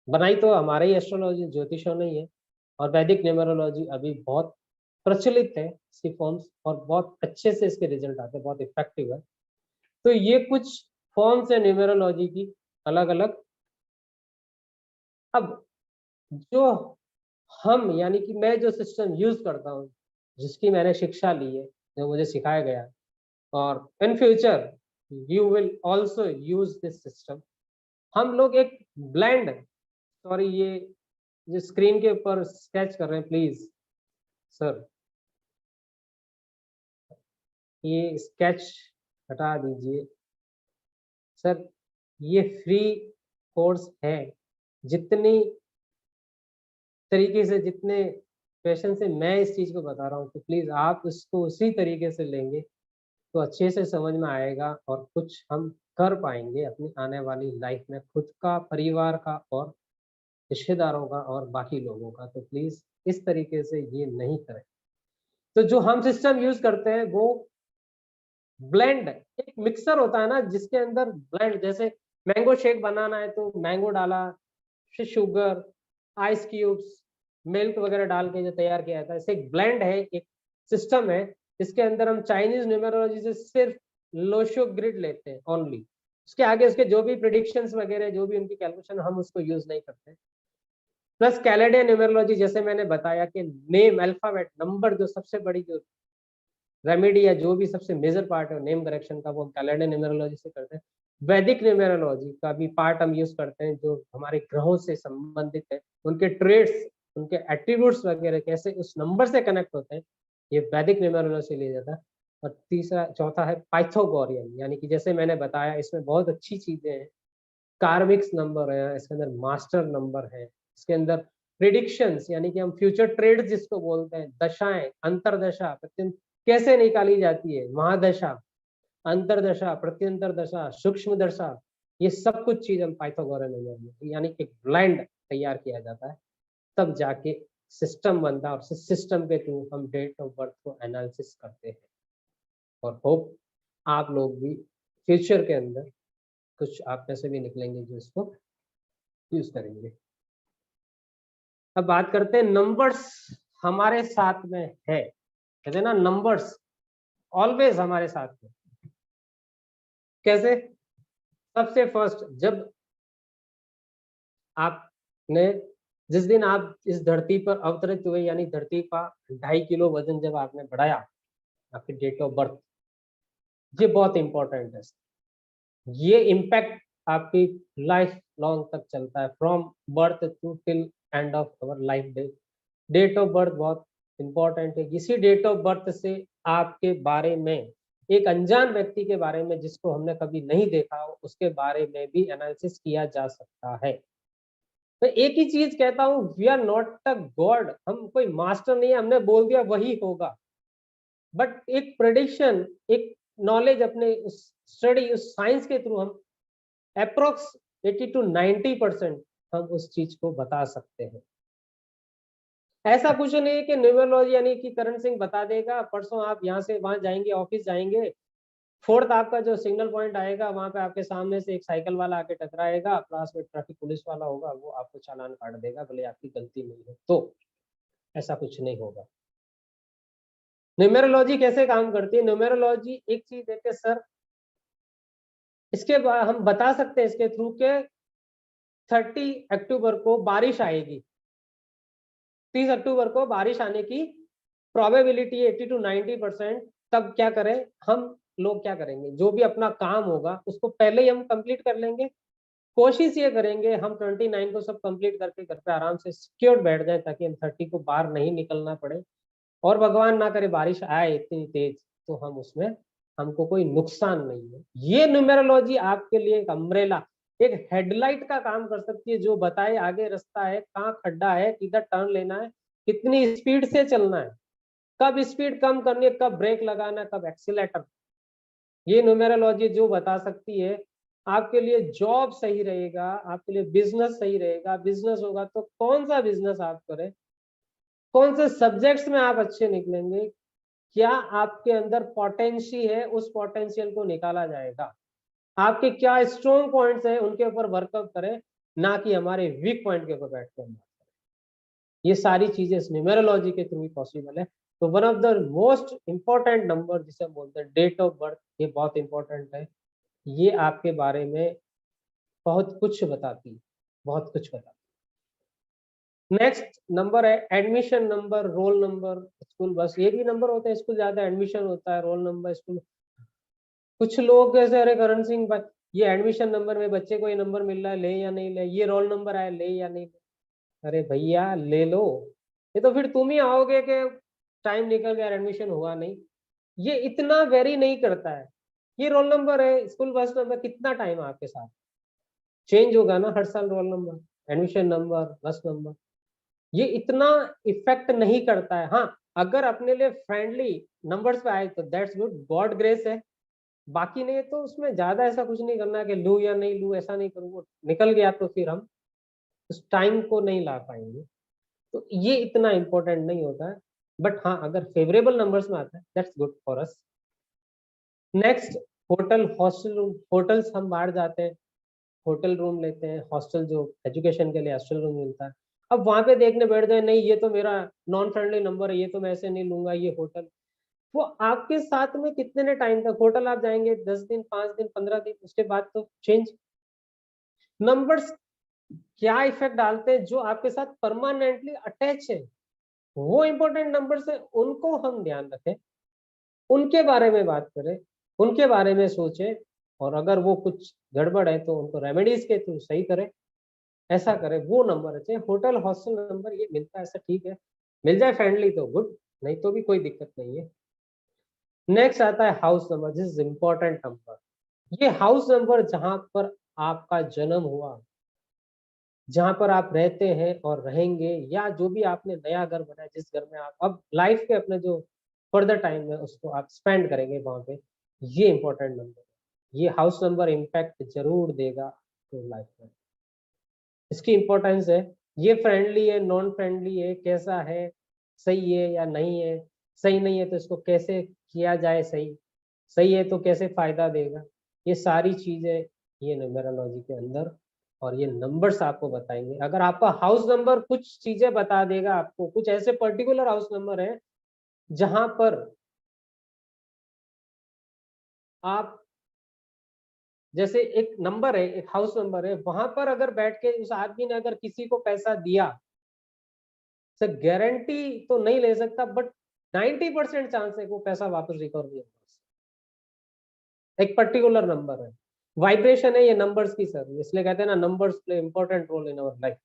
बनाई तो हमारे ही एस्ट्रोलॉजी ज्योतिषों ने ही है, और वैदिक न्यूमेरोलॉजी अभी बहुत प्रचलित है इसकी फॉर्म्स, और बहुत अच्छे से इसके रिजल्ट आते हैं, बहुत इफेक्टिव है। तो ये कुछ फॉर्म्स है न्यूमेरोलॉजी की अलग अलग। अब जो हम यानी कि मैं जो सिस्टम यूज करता हूँ, जिसकी मैंने शिक्षा ली है, जो मुझे सिखाया गया है, और in future you will also use this system. हम लोग एक ब्लेंड, सॉरी ये जो स्क्रीन के ऊपर स्केच कर रहे हैं प्लीज सर, ये स्केच हटा दीजिए सर। ये फ्री कोर्स है, जितनी तरीके से जितने पैशन से मैं इस चीज को बता रहा हूँ, तो प्लीज आप इसको उसी तरीके से लेंगे तो अच्छे से समझ में आएगा और कुछ हम कर पाएंगे अपनी आने वाली लाइफ में, खुद का, परिवार का और रिश्तेदारों का और बाकी लोगों का। तो प्लीज इस तरीके से ये नहीं करें। तो जो हम सिस्टम यूज करते हैं वो ब्लेंड, एक मिक्सर होता है ना जिसके अंदर ब्लेंड, जैसे मैंगो शेक बनाना है तो मैंगो डाला, फिर शुगर, आइस क्यूब्स, मिल्क वगैरह डाल के जो तैयार किया जाता है, ऐसे एक ब्लेंड है, एक सिस्टम है जिसके अंदर हम चाइनीज न्यूमेरोलॉजी से सिर्फ लोशो ग्रिड लेते हैं ओनली। उसके आगे उसके जो भी प्रिडिक्शंस वगैरह जो भी उनकी कैलकुलेशन, हम उसको यूज नहीं करते। प्लस कैलेडियन न्यूमेरोलॉजी जैसे मैंने बताया कि नेम, अल्फाबेट, नंबर, जो सबसे बड़ी जो रेमेडी या जो भी सबसे मेजर पार्ट है नेम करेक्शन का, वो हम कैलेंडर न्यूमेरोलॉजी से करते हैं। वैदिक न्यूमेरोलॉजी का भी पार्ट हम यूज करते हैं जो हमारे ग्रहों से संबंधित है, उनके ट्रेड्स, उनके एट्रीब्यूट्स वगैरह कैसे उस नंबर से कनेक्ट होते हैं, ये वैदिक न्यूमेरोलॉजी से लिया जाता है। और तीसरा चौथा है पाइथागोरियन, यानी कि जैसे मैंने बताया इसमें बहुत अच्छी चीजें हैं, कार्मिक्स नंबर है इसके अंदर, मास्टर नंबर है इसके अंदर, प्रिडिक्शंस यानी कि हम फ्यूचर ट्रेड जिसको बोलते हैं, दशाएं, अंतरदशा कैसे निकाली जाती है, महादशा, अंतरदशा, प्रत्यंतर दशा, सूक्ष्म दशा, ये सब कुछ चीज हम पाइथागोरन में यानी कि ब्लाइंड तैयार किया जाता है, तब जाके सिस्टम बनता है, और सिस्टम के थ्रू हम डेट ऑफ बर्थ को एनालिसिस करते हैं। और होप आप लोग भी फ्यूचर के अंदर कुछ आप में से भी निकलेंगे जो इसको यूज करेंगे। अब बात करते हैं नंबर्स हमारे साथ में है, कहते हैं ना नंबर्स ऑलवेज हमारे साथ में। कैसे? सबसे फर्स्ट, जब आपने जिस दिन आप इस धरती पर अवतरित हुए, यानी धरती का 2.5 किलो वजन जब आपने बढ़ाया, आपकी डेट ऑफ बर्थ, ये बहुत इंपॉर्टेंट है। ये इम्पैक्ट आपकी लाइफ लॉन्ग तक चलता है, from birth to till end of our life day. Date of birth बहुत इंपॉर्टेंट है। इसी डेट ऑफ बर्थ से आपके बारे में, एक अनजान व्यक्ति के बारे में जिसको हमने कभी नहीं देखा हो, उसके बारे में भी एनालिसिस किया जा सकता है। मैं एक ही चीज कहता हूँ, we are not a god, हम कोई मास्टर नहीं है, हमने बोल दिया वही होगा। बट एक प्रेडिक्शन, एक नॉलेज, अपने उस स्टडी, उस साइंस के थ्रू हम अप्रोक्स 80 to 90% हम उस चीज को बता सकते हैं। ऐसा कुछ नहीं है कि न्यूमरोलॉजी यानी कि करण सिंह बता देगा, परसों आप यहाँ से वहां जाएंगे, ऑफिस जाएंगे, फोर्थ आपका जो सिग्नल पॉइंट आएगा वहां पे आपके सामने से एक साइकिल वाला आके टकराएगा, प्लस में ट्रैफिक पुलिस वाला होगा, वो आपको चालान काट देगा भले आपकी गलती नहीं है। तो ऐसा कुछ नहीं होगा। न्यूमेरोलॉजी कैसे काम करती है? न्यूमेरोलॉजी एक चीज है कि सर, इसके बाद हम बता सकते हैं इसके थ्रू के 30 अक्टूबर को बारिश आएगी, 30 अक्टूबर को बारिश आने की प्रोबेबिलिटी 80 to 90%। तब क्या करें हम लोग, क्या करेंगे, जो भी अपना काम होगा उसको पहले ही हम कंप्लीट कर लेंगे। कोशिश ये करेंगे हम 29 को सब कंप्लीट करके घर पे आराम से सिक्योर बैठ जाए, ताकि हम 30 को बाहर नहीं निकलना पड़े। और भगवान ना करे बारिश आए इतनी तेज, तो हम उसमें, हमको कोई नुकसान नहीं है। ये न्यूमेरोलॉजी आपके लिए एक अम्ब्रेला, एक हेडलाइट का काम कर सकती है, जो बताए आगे रास्ता है, कहाँ खड्डा है, किधर टर्न लेना है, कितनी स्पीड से चलना है, कब स्पीड कम करनी है, कब ब्रेक लगाना है, कब एक्सीलेटर। ये न्यूमेरोलॉजी जो बता सकती है आपके लिए जॉब सही रहेगा, आपके लिए बिजनेस सही रहेगा, बिजनेस होगा तो कौन सा बिजनेस आप करें, कौन से सब्जेक्ट्स में आप अच्छे निकलेंगे, क्या आपके अंदर पोटेंशियल है, उस पोटेंशियल को निकाला जाएगा। आपके क्या स्ट्रॉन्ग पॉइंट्स हैं, उनके ऊपर वर्कआउट करें, ना कि हमारे वीक पॉइंट के ऊपर बैठ के हम बात करें। ये सारी चीजें इस न्यूमेरोलॉजी के थ्रू ही पॉसिबल है। तो one of the most important number जिसे हम बोलते हैं डेट ऑफ बर्थ, ये बहुत इंपॉर्टेंट है। ये आपके बारे में बहुत कुछ बताती है, बहुत कुछ बताती है। नेक्स्ट नंबर है admission number, roll number, school bus. ये भी नंबर होते हैं, स्कूल ज्यादा एडमिशन होता है, रोल नंबर स्कूल। कुछ लोग कैसे, अरे करण सिंह भाई, ये एडमिशन नंबर में बच्चे को ये नंबर मिल रहा है, ले या नहीं ले, ये रोल नंबर आया, ले या नहीं ले। अरे भैया ले लो, ये तो फिर तुम ही आओगे कि टाइम निकल गया, एडमिशन हुआ नहीं। ये इतना वेरी नहीं करता है। ये रोल नंबर है, स्कूल बस नंबर, कितना टाइम आपके साथ चेंज होगा ना हर साल, रोल नंबर, एडमिशन नंबर, बस नंबर, ये इतना इफेक्ट नहीं करता है। हाँ, अगर अपने लिए फ्रेंडली नंबर्स पे आए तो दैट्स गुड, गॉड ग्रेस है। बाकी नहीं तो उसमें ज्यादा ऐसा कुछ नहीं करना कि लू या नहीं लू, ऐसा नहीं करूँ, निकल गया तो फिर हम उस टाइम को नहीं ला पाएंगे। तो ये इतना इंपॉर्टेंट नहीं होता है। बट हाँ, अगर फेवरेबल नंबर्स में आता है that's good for us. Next, hotel hostel room. Hotels हम बाहर जाते हैं, होटल रूम लेते हैं, हॉस्टल जो एजुकेशन के लिए हॉस्टल रूम मिलता है। अब वहां पे देखने बैठ जाए, नहीं ये तो मेरा नॉन फ्रेंडली नंबर है, ये तो मैं ऐसे नहीं लूंगा, ये होटल। वो आपके साथ में कितने टाइम तक, होटल आप जाएंगे 10 दिन, 5 दिन, 15 दिन, उसके बाद तो चेंज। नंबर्स क्या इफेक्ट डालते हैं, जो आपके साथ परमानेंटली अटैच है, वो इंपॉर्टेंट नंबर्स है, उनको हम ध्यान रखें, उनके बारे में बात करें, उनके बारे में सोचें। और अगर वो कुछ गड़बड़ है तो उनको रेमेडीज के थ्रू सही करें, ऐसा करें, वो नंबर अच्छे। होटल हॉस्टल नंबर ये मिलता है, ऐसा ठीक है, मिल जाए फ्रेंडली तो गुड, नहीं तो भी कोई दिक्कत नहीं है। नेक्स्ट आता है house number, this is important number. ये हाउस नंबर जहां पर आपका जन्म हुआ, जहां पर आप रहते हैं और रहेंगे, या जो भी आपने नया घर बनाया, जिस घर में आप अब लाइफ के अपने जो फर्दर टाइम है उसको आप स्पेंड करेंगे वहां पे, ये इंपॉर्टेंट नंबर है। ये हाउस नंबर इम्पैक्ट जरूर देगा तो लाइफ में, इसकी इंपॉर्टेंस है। ये फ्रेंडली है, नॉन फ्रेंडली है, कैसा है, सही है या नहीं है, सही नहीं है तो इसको कैसे किया जाए सही, सही है तो कैसे फायदा देगा, ये सारी चीजें ये न्यूमेरोलॉजी के अंदर, और ये नंबर्स आपको बताएंगे। अगर आपका हाउस नंबर कुछ चीजें बता देगा आपको, कुछ ऐसे पर्टिकुलर हाउस नंबर है जहां पर आप, जैसे एक नंबर है, एक हाउस नंबर है, वहां पर अगर बैठ के उस आदमी ने अगर किसी को पैसा दिया, सर गारंटी तो नहीं ले सकता, बट 90% चांस है वो पैसा वापस रिकवर नहीं होगा। एक पर्टिकुलर नंबर है, वाइब्रेशन है ये नंबर्स की सर, इसलिए कहते हैं ना numbers play important role in our life.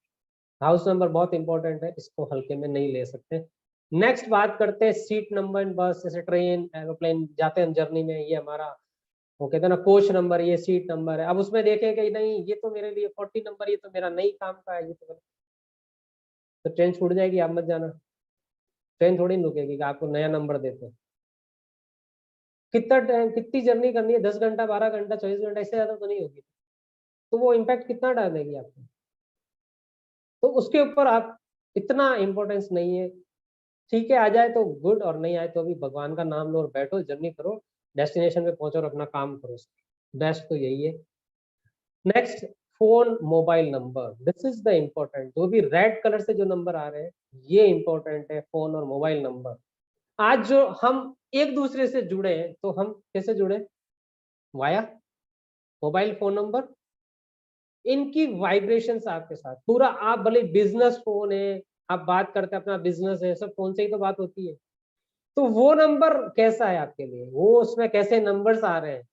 House number बहुत इंपॉर्टेंट है, इसको हल्के में नहीं ले सकते। नेक्स्ट बात करते हैं सीट नंबर इन बस, जैसे ट्रेन एरोप्लेन जाते हैं जर्नी में, ये हमारा वो कहते हैं ना कोच नंबर, ये सीट नंबर है। अब उसमें देखें कि नहीं ये तो मेरे लिए 40 नंबर, ये तो मेरा नहीं काम का है, ये तो ट्रेन छूट जाएगी, आप मत जाना। ट्रेन थोड़ी रुकेगी कि आपको नया नंबर देते हैं। कितना टाइम, कितनी जर्नी करनी है, 10 घंटा 12 घंटा 24 घंटा, इससे ज्यादा तो नहीं होगी, तो वो इम्पैक्ट कितना डालेगी आपको, तो उसके ऊपर आप इतना इम्पोर्टेंस नहीं है। ठीक है, आ जाए तो गुड, और नहीं आए तो भी भगवान का नाम लो और बैठो, जर्नी करो, डेस्टिनेशन पे पहुंचो और अपना काम करो। बेस्ट तो यही है। Next, phone mobile number, this is the important, जो भी रेड कलर से जो नंबर आ रहे हैं ये इम्पोर्टेंट है, फोन और मोबाइल नंबर। आज जो हम एक दूसरे से जुड़े हैं, तो हम कैसे जुड़े, वाया मोबाइल फोन नंबर, इनकी वाइब्रेशंस आपके साथ पूरा, आप भले बिजनेस फोन है, आप बात करते हैं अपना बिजनेस है, सब फोन से ही तो बात होती है, तो वो नंबर कैसा है आपके लिए, वो उसमें कैसे नंबर्स आ रहे हैं।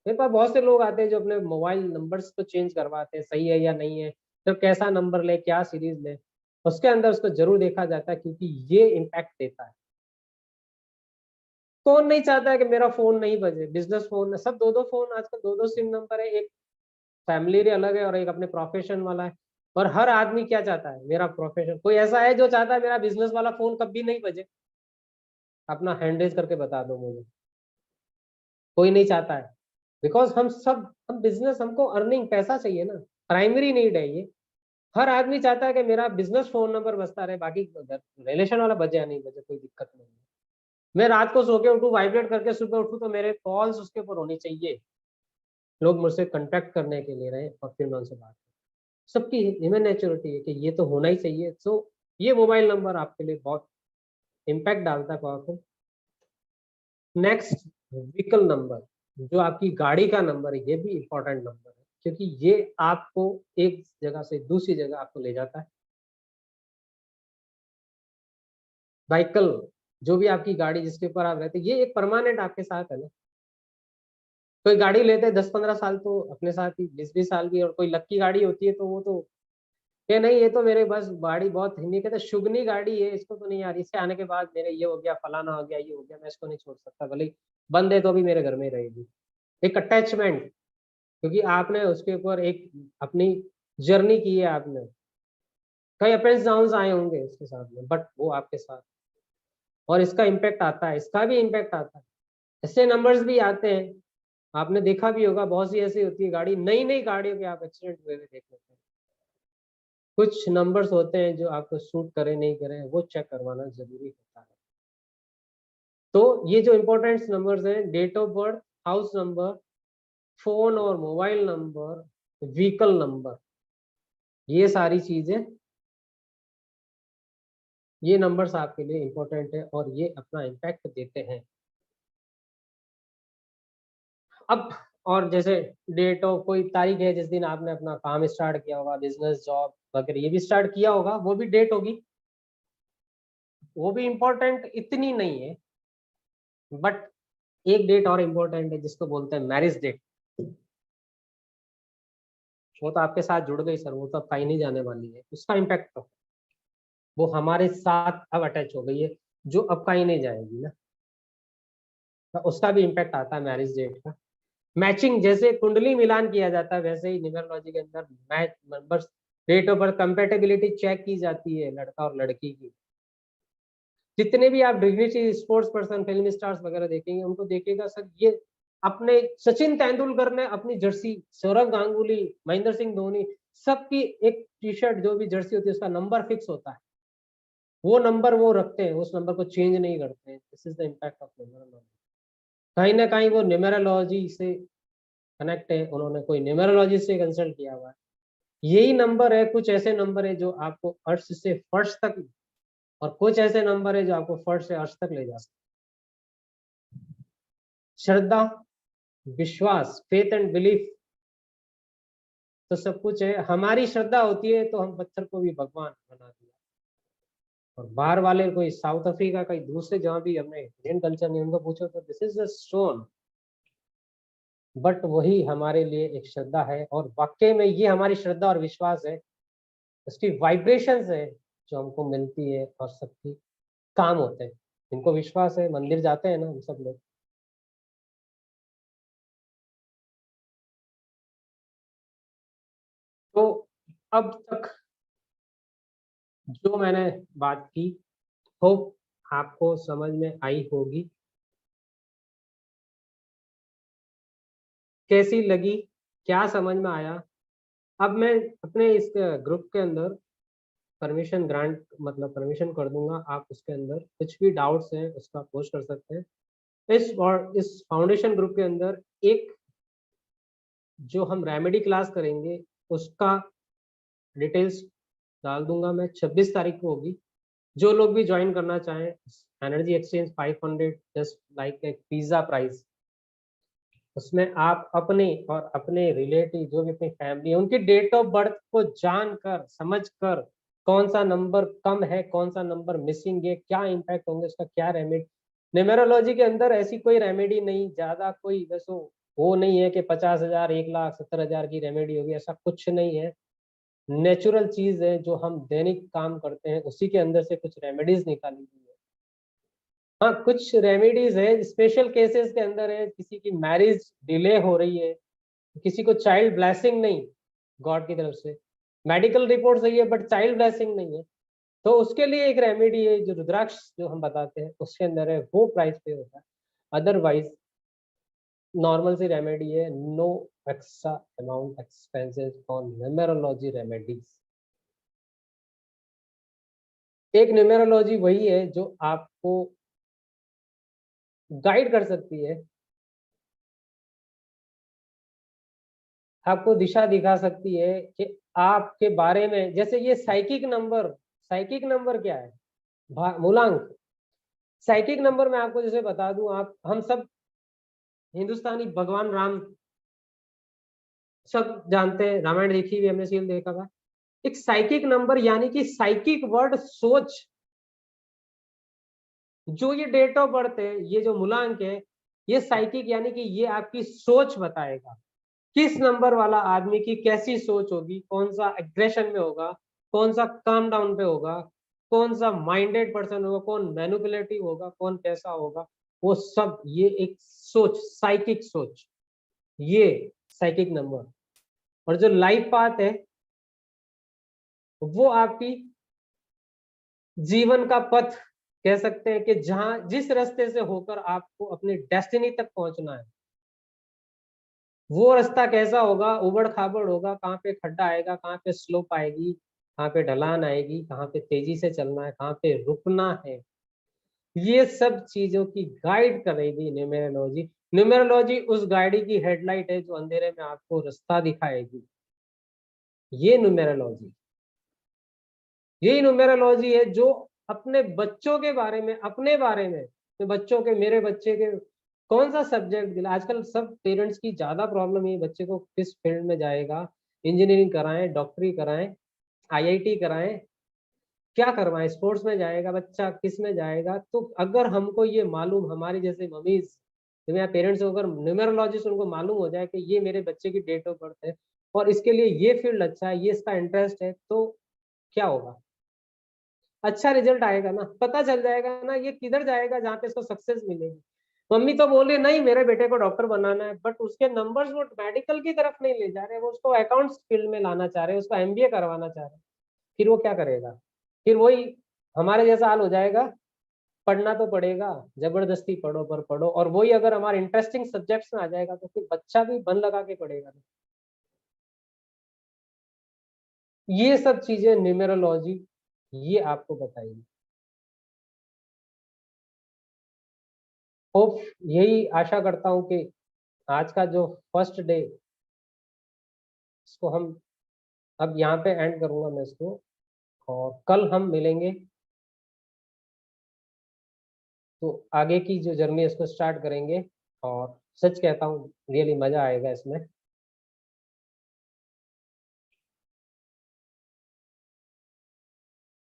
मेरे पास बहुत से लोग आते हैं जो अपने मोबाइल नंबर्स को चेंज करवाते हैं, सही है या नहीं है, तो कैसा नंबर ले, क्या सीरीज ले, उसके अंदर उसको जरूर देखा जाता है, क्योंकि ये इम्पैक्ट देता है। कौन नहीं चाहता है कि मेरा फोन नहीं बजे, बिजनेस फोन है, सब दो दो फोन, आजकल दो दो सिम नंबर है, एक फैमिली अलग है और एक अपने प्रोफेशन वाला है। और हर आदमी क्या चाहता है, मेरा प्रोफेशन, कोई ऐसा है जो चाहता है मेरा बिजनेस वाला फोन कभी नहीं बजे, अपना हैंड रेज करके बता दो मुझे, कोई नहीं चाहता है। बिकॉज हम बिजनेस, हमको अर्निंग पैसा चाहिए ना, प्राइमरी नीड है ये। हर आदमी चाहता है कि मेरा बिजनेस फोन नंबर बजता रहे, बाकी रिलेशन वाला बजे या नहीं बजे कोई दिक्कत नहीं है। मैं रात को सो के उठूं, वाइब्रेट करके सुबह उठूं, तो मेरे कॉल्स उसके ऊपर होनी चाहिए, लोग मुझसे कांटेक्ट करने के लिए रहे और फिर मैं उनसे बात करूं। सबकी ह्यूमन नेचुरिटी है कि ये तो होना ही चाहिए। सो ये मोबाइल नंबर आपके लिए बहुत इम्पैक्ट डालता है, पावरफुल। नेक्स्ट, व्हीकल नंबर, जो आपकी गाड़ी का नंबर है, ये भी इंपॉर्टेंट नंबर है, क्योंकि ये आपको एक जगह से दूसरी जगह आपको ले जाता है। व्हीकल, जो भी आपकी गाड़ी जिसके ऊपर आप रहते हैं, ये एक परमानेंट आपके साथ है ना। कोई गाड़ी लेते हैं 10-15 साल तो अपने साथ ही, 20-20 साल की, और कोई लक्की गाड़ी होती है तो वो तो ये नहीं, ये तो मेरे बस गाड़ी बहुत हिंदी कहते शुगनी गाड़ी है, इसको तो नहीं यार, इससे आने के बाद मेरे ये हो गया, फलाना हो गया, ये हो गया, मैं इसको नहीं छोड़ सकता, भले ही बंद है तो भी मेरे घर में ही रहेगी। एक अटैचमेंट, क्योंकि आपने उसके ऊपर एक अपनी जर्नी की है, आपने कई अपेंस डाउन आए होंगे उसके साथ में, बट वो आपके साथ, और इसका इम्पैक्ट आता है, इसका भी इम्पैक्ट आता है, इससे नंबर्स भी आते हैं। आपने देखा भी होगा, बहुत सी ऐसी होती है गाड़ी, नई नई गाड़ियों के आप एक्सीडेंट हुए हुए देख लेते हैं, कुछ नंबर्स होते हैं जो आपको सूट करे नहीं करे, वो चेक करवाना जरूरी होता है। तो ये जो इंपॉर्टेंट नंबर्स हैं, date of birth, house number, phone और मोबाइल नंबर, व्हीकल नंबर, ये सारी चीजें, ये नंबर्स आपके लिए इंपॉर्टेंट है और ये अपना इम्पैक्ट देते हैं। अब और जैसे डेट ऑफ, कोई तारीख है जिस दिन आपने अपना काम स्टार्ट किया होगा, बिजनेस जॉब वगैरह ये भी स्टार्ट किया होगा, वो भी डेट होगी, वो भी इम्पोर्टेंट इतनी नहीं है। बट एक डेट और इम्पोर्टेंट है जिसको बोलते हैं मैरिज डेट, वो तो आपके साथ जुड़ गई सर, वो तो अब कहीं नहीं जाने वाली है, उसका इम्पैक्ट तो वो हमारे साथ अब अटैच हो गई है, जो अब कहीं नहीं जाएगी ना, तो उसका भी इम्पैक्ट आता है मैरिज डेट का। मैचिंग, जैसे कुंडली मिलान किया जाता है, वैसे ही न्यूमरोलॉजी के अंदर match numbers, date of birth, compatibility check की जाती है लड़का और लड़की की। जितने भी आप dignity sports person, film stars वगैरह देखेंगे, उनको देखेगा सर, ये अपने सचिन तेंदुलकर ने अपनी जर्सी, सौरव गांगुली, महेंद्र सिंह धोनी, सबकी एक टी शर्ट जो भी जर्सी होती है उसका नंबर फिक्स होता है, वो नंबर वो रखते हैं, उस नंबर को चेंज नहीं करते हैं। This is the impact of numerology. कहीं ना कहीं वो न्यूमरोलॉजी से कनेक्ट है, उन्होंने कोई न्यूमरोलॉजी से कंसल्ट किया हुआ है। यही नंबर है, कुछ ऐसे नंबर है जो आपको अर्श से फर्श तक, और कुछ ऐसे नंबर है जो आपको फर्श से अर्श तक ले जा सकते। श्रद्धा, विश्वास, फेथ एंड बिलीफ, तो सब कुछ है। हमारी श्रद्धा होती है तो हम पत्थर को भी भगवान बना दिया। और बाहर वाले कोई साउथ अफ्रीका, कहीं दूसरे जहाँ भी हमने इंडियन कल्चर नहीं, उनको पूछो तो this is the stone, but वही हमारे लिए एक श्रद्धा है, और वाकई में ये हमारी श्रद्धा और विश्वास है, उसकी वाइब्रेशंस है जो हमको मिलती है और सबकी काम होते हैं। इनको विश्वास है, मंदिर जाते हैं ना हम सब लोग। तो अब तक जो मैंने बात की, होप आपको समझ में आई होगी। कैसी लगी, क्या समझ में आया? अब मैं अपने इस ग्रुप के अंदर परमिशन ग्रांट, मतलब परमिशन कर दूंगा, आप उसके अंदर कुछ भी डाउट्स हैं उसका पोस्ट कर सकते हैं। इस फाउंडेशन ग्रुप के अंदर एक जो हम रेमेडी क्लास करेंगे उसका डिटेल्स डाल दूंगा मैं, 26 तारीख को होगी। जो लोग भी ज्वाइन करना चाहें, एनर्जी एक्सचेंज 500, जस्ट लाइक एक पिज्जा प्राइस, उसमें आप अपने और अपने रिलेटिव जो भी अपनी फैमिली है उनकी डेट ऑफ बर्थ को जानकर समझकर, कौन सा नंबर कम है, कौन सा नंबर मिसिंग है, क्या इम्पैक्ट होंगे, उसका क्या रेमेडी। न्यूमेरोलॉजी के अंदर ऐसी कोई रेमेडी नहीं, ज्यादा कोई वैसे वो नहीं है कि 50,000, 1,00,000, 70,000 की रेमेडी होगी, ऐसा कुछ नहीं है। नेचुरल चीज है जो हम दैनिक काम करते हैं, उसी के अंदर से कुछ रेमेडीज निकाली गई है। हाँ, कुछ रेमेडीज है स्पेशल केसेस के अंदर है, किसी की मैरिज डिले हो रही है, किसी को चाइल्ड ब्लेसिंग नहीं गॉड की तरफ से, मेडिकल रिपोर्ट सही है बट चाइल्ड ब्लेसिंग नहीं है, तो उसके लिए एक रेमेडी है जो रुद्राक्ष जो हम बताते हैं उसके अंदर है, वो प्राइस पे होता है। अदरवाइज नॉर्मल सी रेमेडी है, no extra amount expenses on numerology remedies. एक न्यूमेरोलॉजी वही है जो आपको गाइड कर सकती है, आपको दिशा दिखा सकती है कि आपके बारे में, जैसे ये साइकिक नंबर क्या है, मूलांक। साइकिक नंबर मैं आपको जैसे बता दूं, आप हम सब हिंदुस्तानी भगवान राम सब जानते हैं, रामायण देखी हुई हमने, सीरियल देखा था। एक साइकिक नंबर यानी कि साइकिक वर्ड सोच, जो ये डेट ऑफ बर्थ है, ये जो मूलांक है, ये साइकिक यानी कि ये आपकी सोच बताएगा, किस नंबर वाला आदमी की कैसी सोच होगी, कौन सा एग्रेशन में होगा, कौन सा काम डाउन पे होगा, कौन सा माइंडेड पर्सन होगा, कौन मैनिपुलेटिव होगा, कौन कैसा होगा, वो सब ये एक सोच, साइकिक सोच, ये साइकिक नंबर। और जो लाइफ पाथ है वो आपकी जीवन का पथ कह सकते हैं कि जहां जिस रास्ते से होकर आपको अपनी डेस्टिनी तक पहुंचना है, वो रास्ता कैसा होगा, उबड़ खाबड़ होगा, कहाँ पे खड्डा आएगा, कहाँ पे स्लोप आएगी, कहाँ पे ढलान आएगी, कहाँ पे तेजी से चलना है, कहाँ पे रुकना है, ये सब चीजों की गाइड करेगी न्यूमेरोलॉजी। न्यूमेरोलॉजी उस गाड़ी की हेडलाइट है जो अंधेरे में आपको रास्ता दिखाएगी। ये न्यूमेरोलॉजी, यही न्यूमेरोलॉजी है जो अपने बच्चों के बारे में, अपने बारे में, तो बच्चों के, मेरे बच्चे के कौन सा सब्जेक्ट दिला। आजकल सब पेरेंट्स की ज्यादा प्रॉब्लम है बच्चे को किस फील्ड में जाएगा, इंजीनियरिंग कराएं, डॉक्टरी कराएं, आईआईटी कराएं, क्या करवाएं, स्पोर्ट्स में जाएगा बच्चा, किस में जाएगा। तो अगर हमको ये मालूम, हमारी जैसे मम्मीज तो मेरा पेरेंट्स अगर न्यूमेरोलॉजिस्ट उनको मालूम हो जाए कि ये मेरे बच्चे की डेट ऑफ बर्थ है और इसके लिए ये फील्ड अच्छा है, ये इसका इंटरेस्ट है, तो क्या होगा, अच्छा रिजल्ट आएगा ना, पता चल जाएगा ना ये किधर जाएगा जहाँ पे इसको सक्सेस मिलेगी। मम्मी तो बोल रही नहीं मेरे बेटे को डॉक्टर बनाना है, बट उसके नंबर्स वो मेडिकल की तरफ नहीं ले जा रहे, वो उसको अकाउंट्स फील्ड में लाना चाह रहे हैं, उसको एमबीए करवाना चाह रहे हैं। फिर वो क्या करेगा, फिर वही हमारे जैसा हाल हो जाएगा। पढ़ना तो पड़ेगा, जबरदस्ती पढ़ो पर पढ़ो, और वही अगर हमारे इंटरेस्टिंग सब्जेक्ट्स में आ जाएगा तो फिर बच्चा भी मन लगा के पढ़ेगा। ये सब चीजें न्यूमेरोलॉजी ये आपको बताएगी। होप, यही आशा करता हूँ कि आज का जो फर्स्ट डे, इसको हम अब यहाँ पे एंड करूंगा मैं इसको, और कल हम मिलेंगे तो आगे की जो जर्नी है इसको स्टार्ट करेंगे। और सच कहता हूँ रियली मजा आएगा इसमें।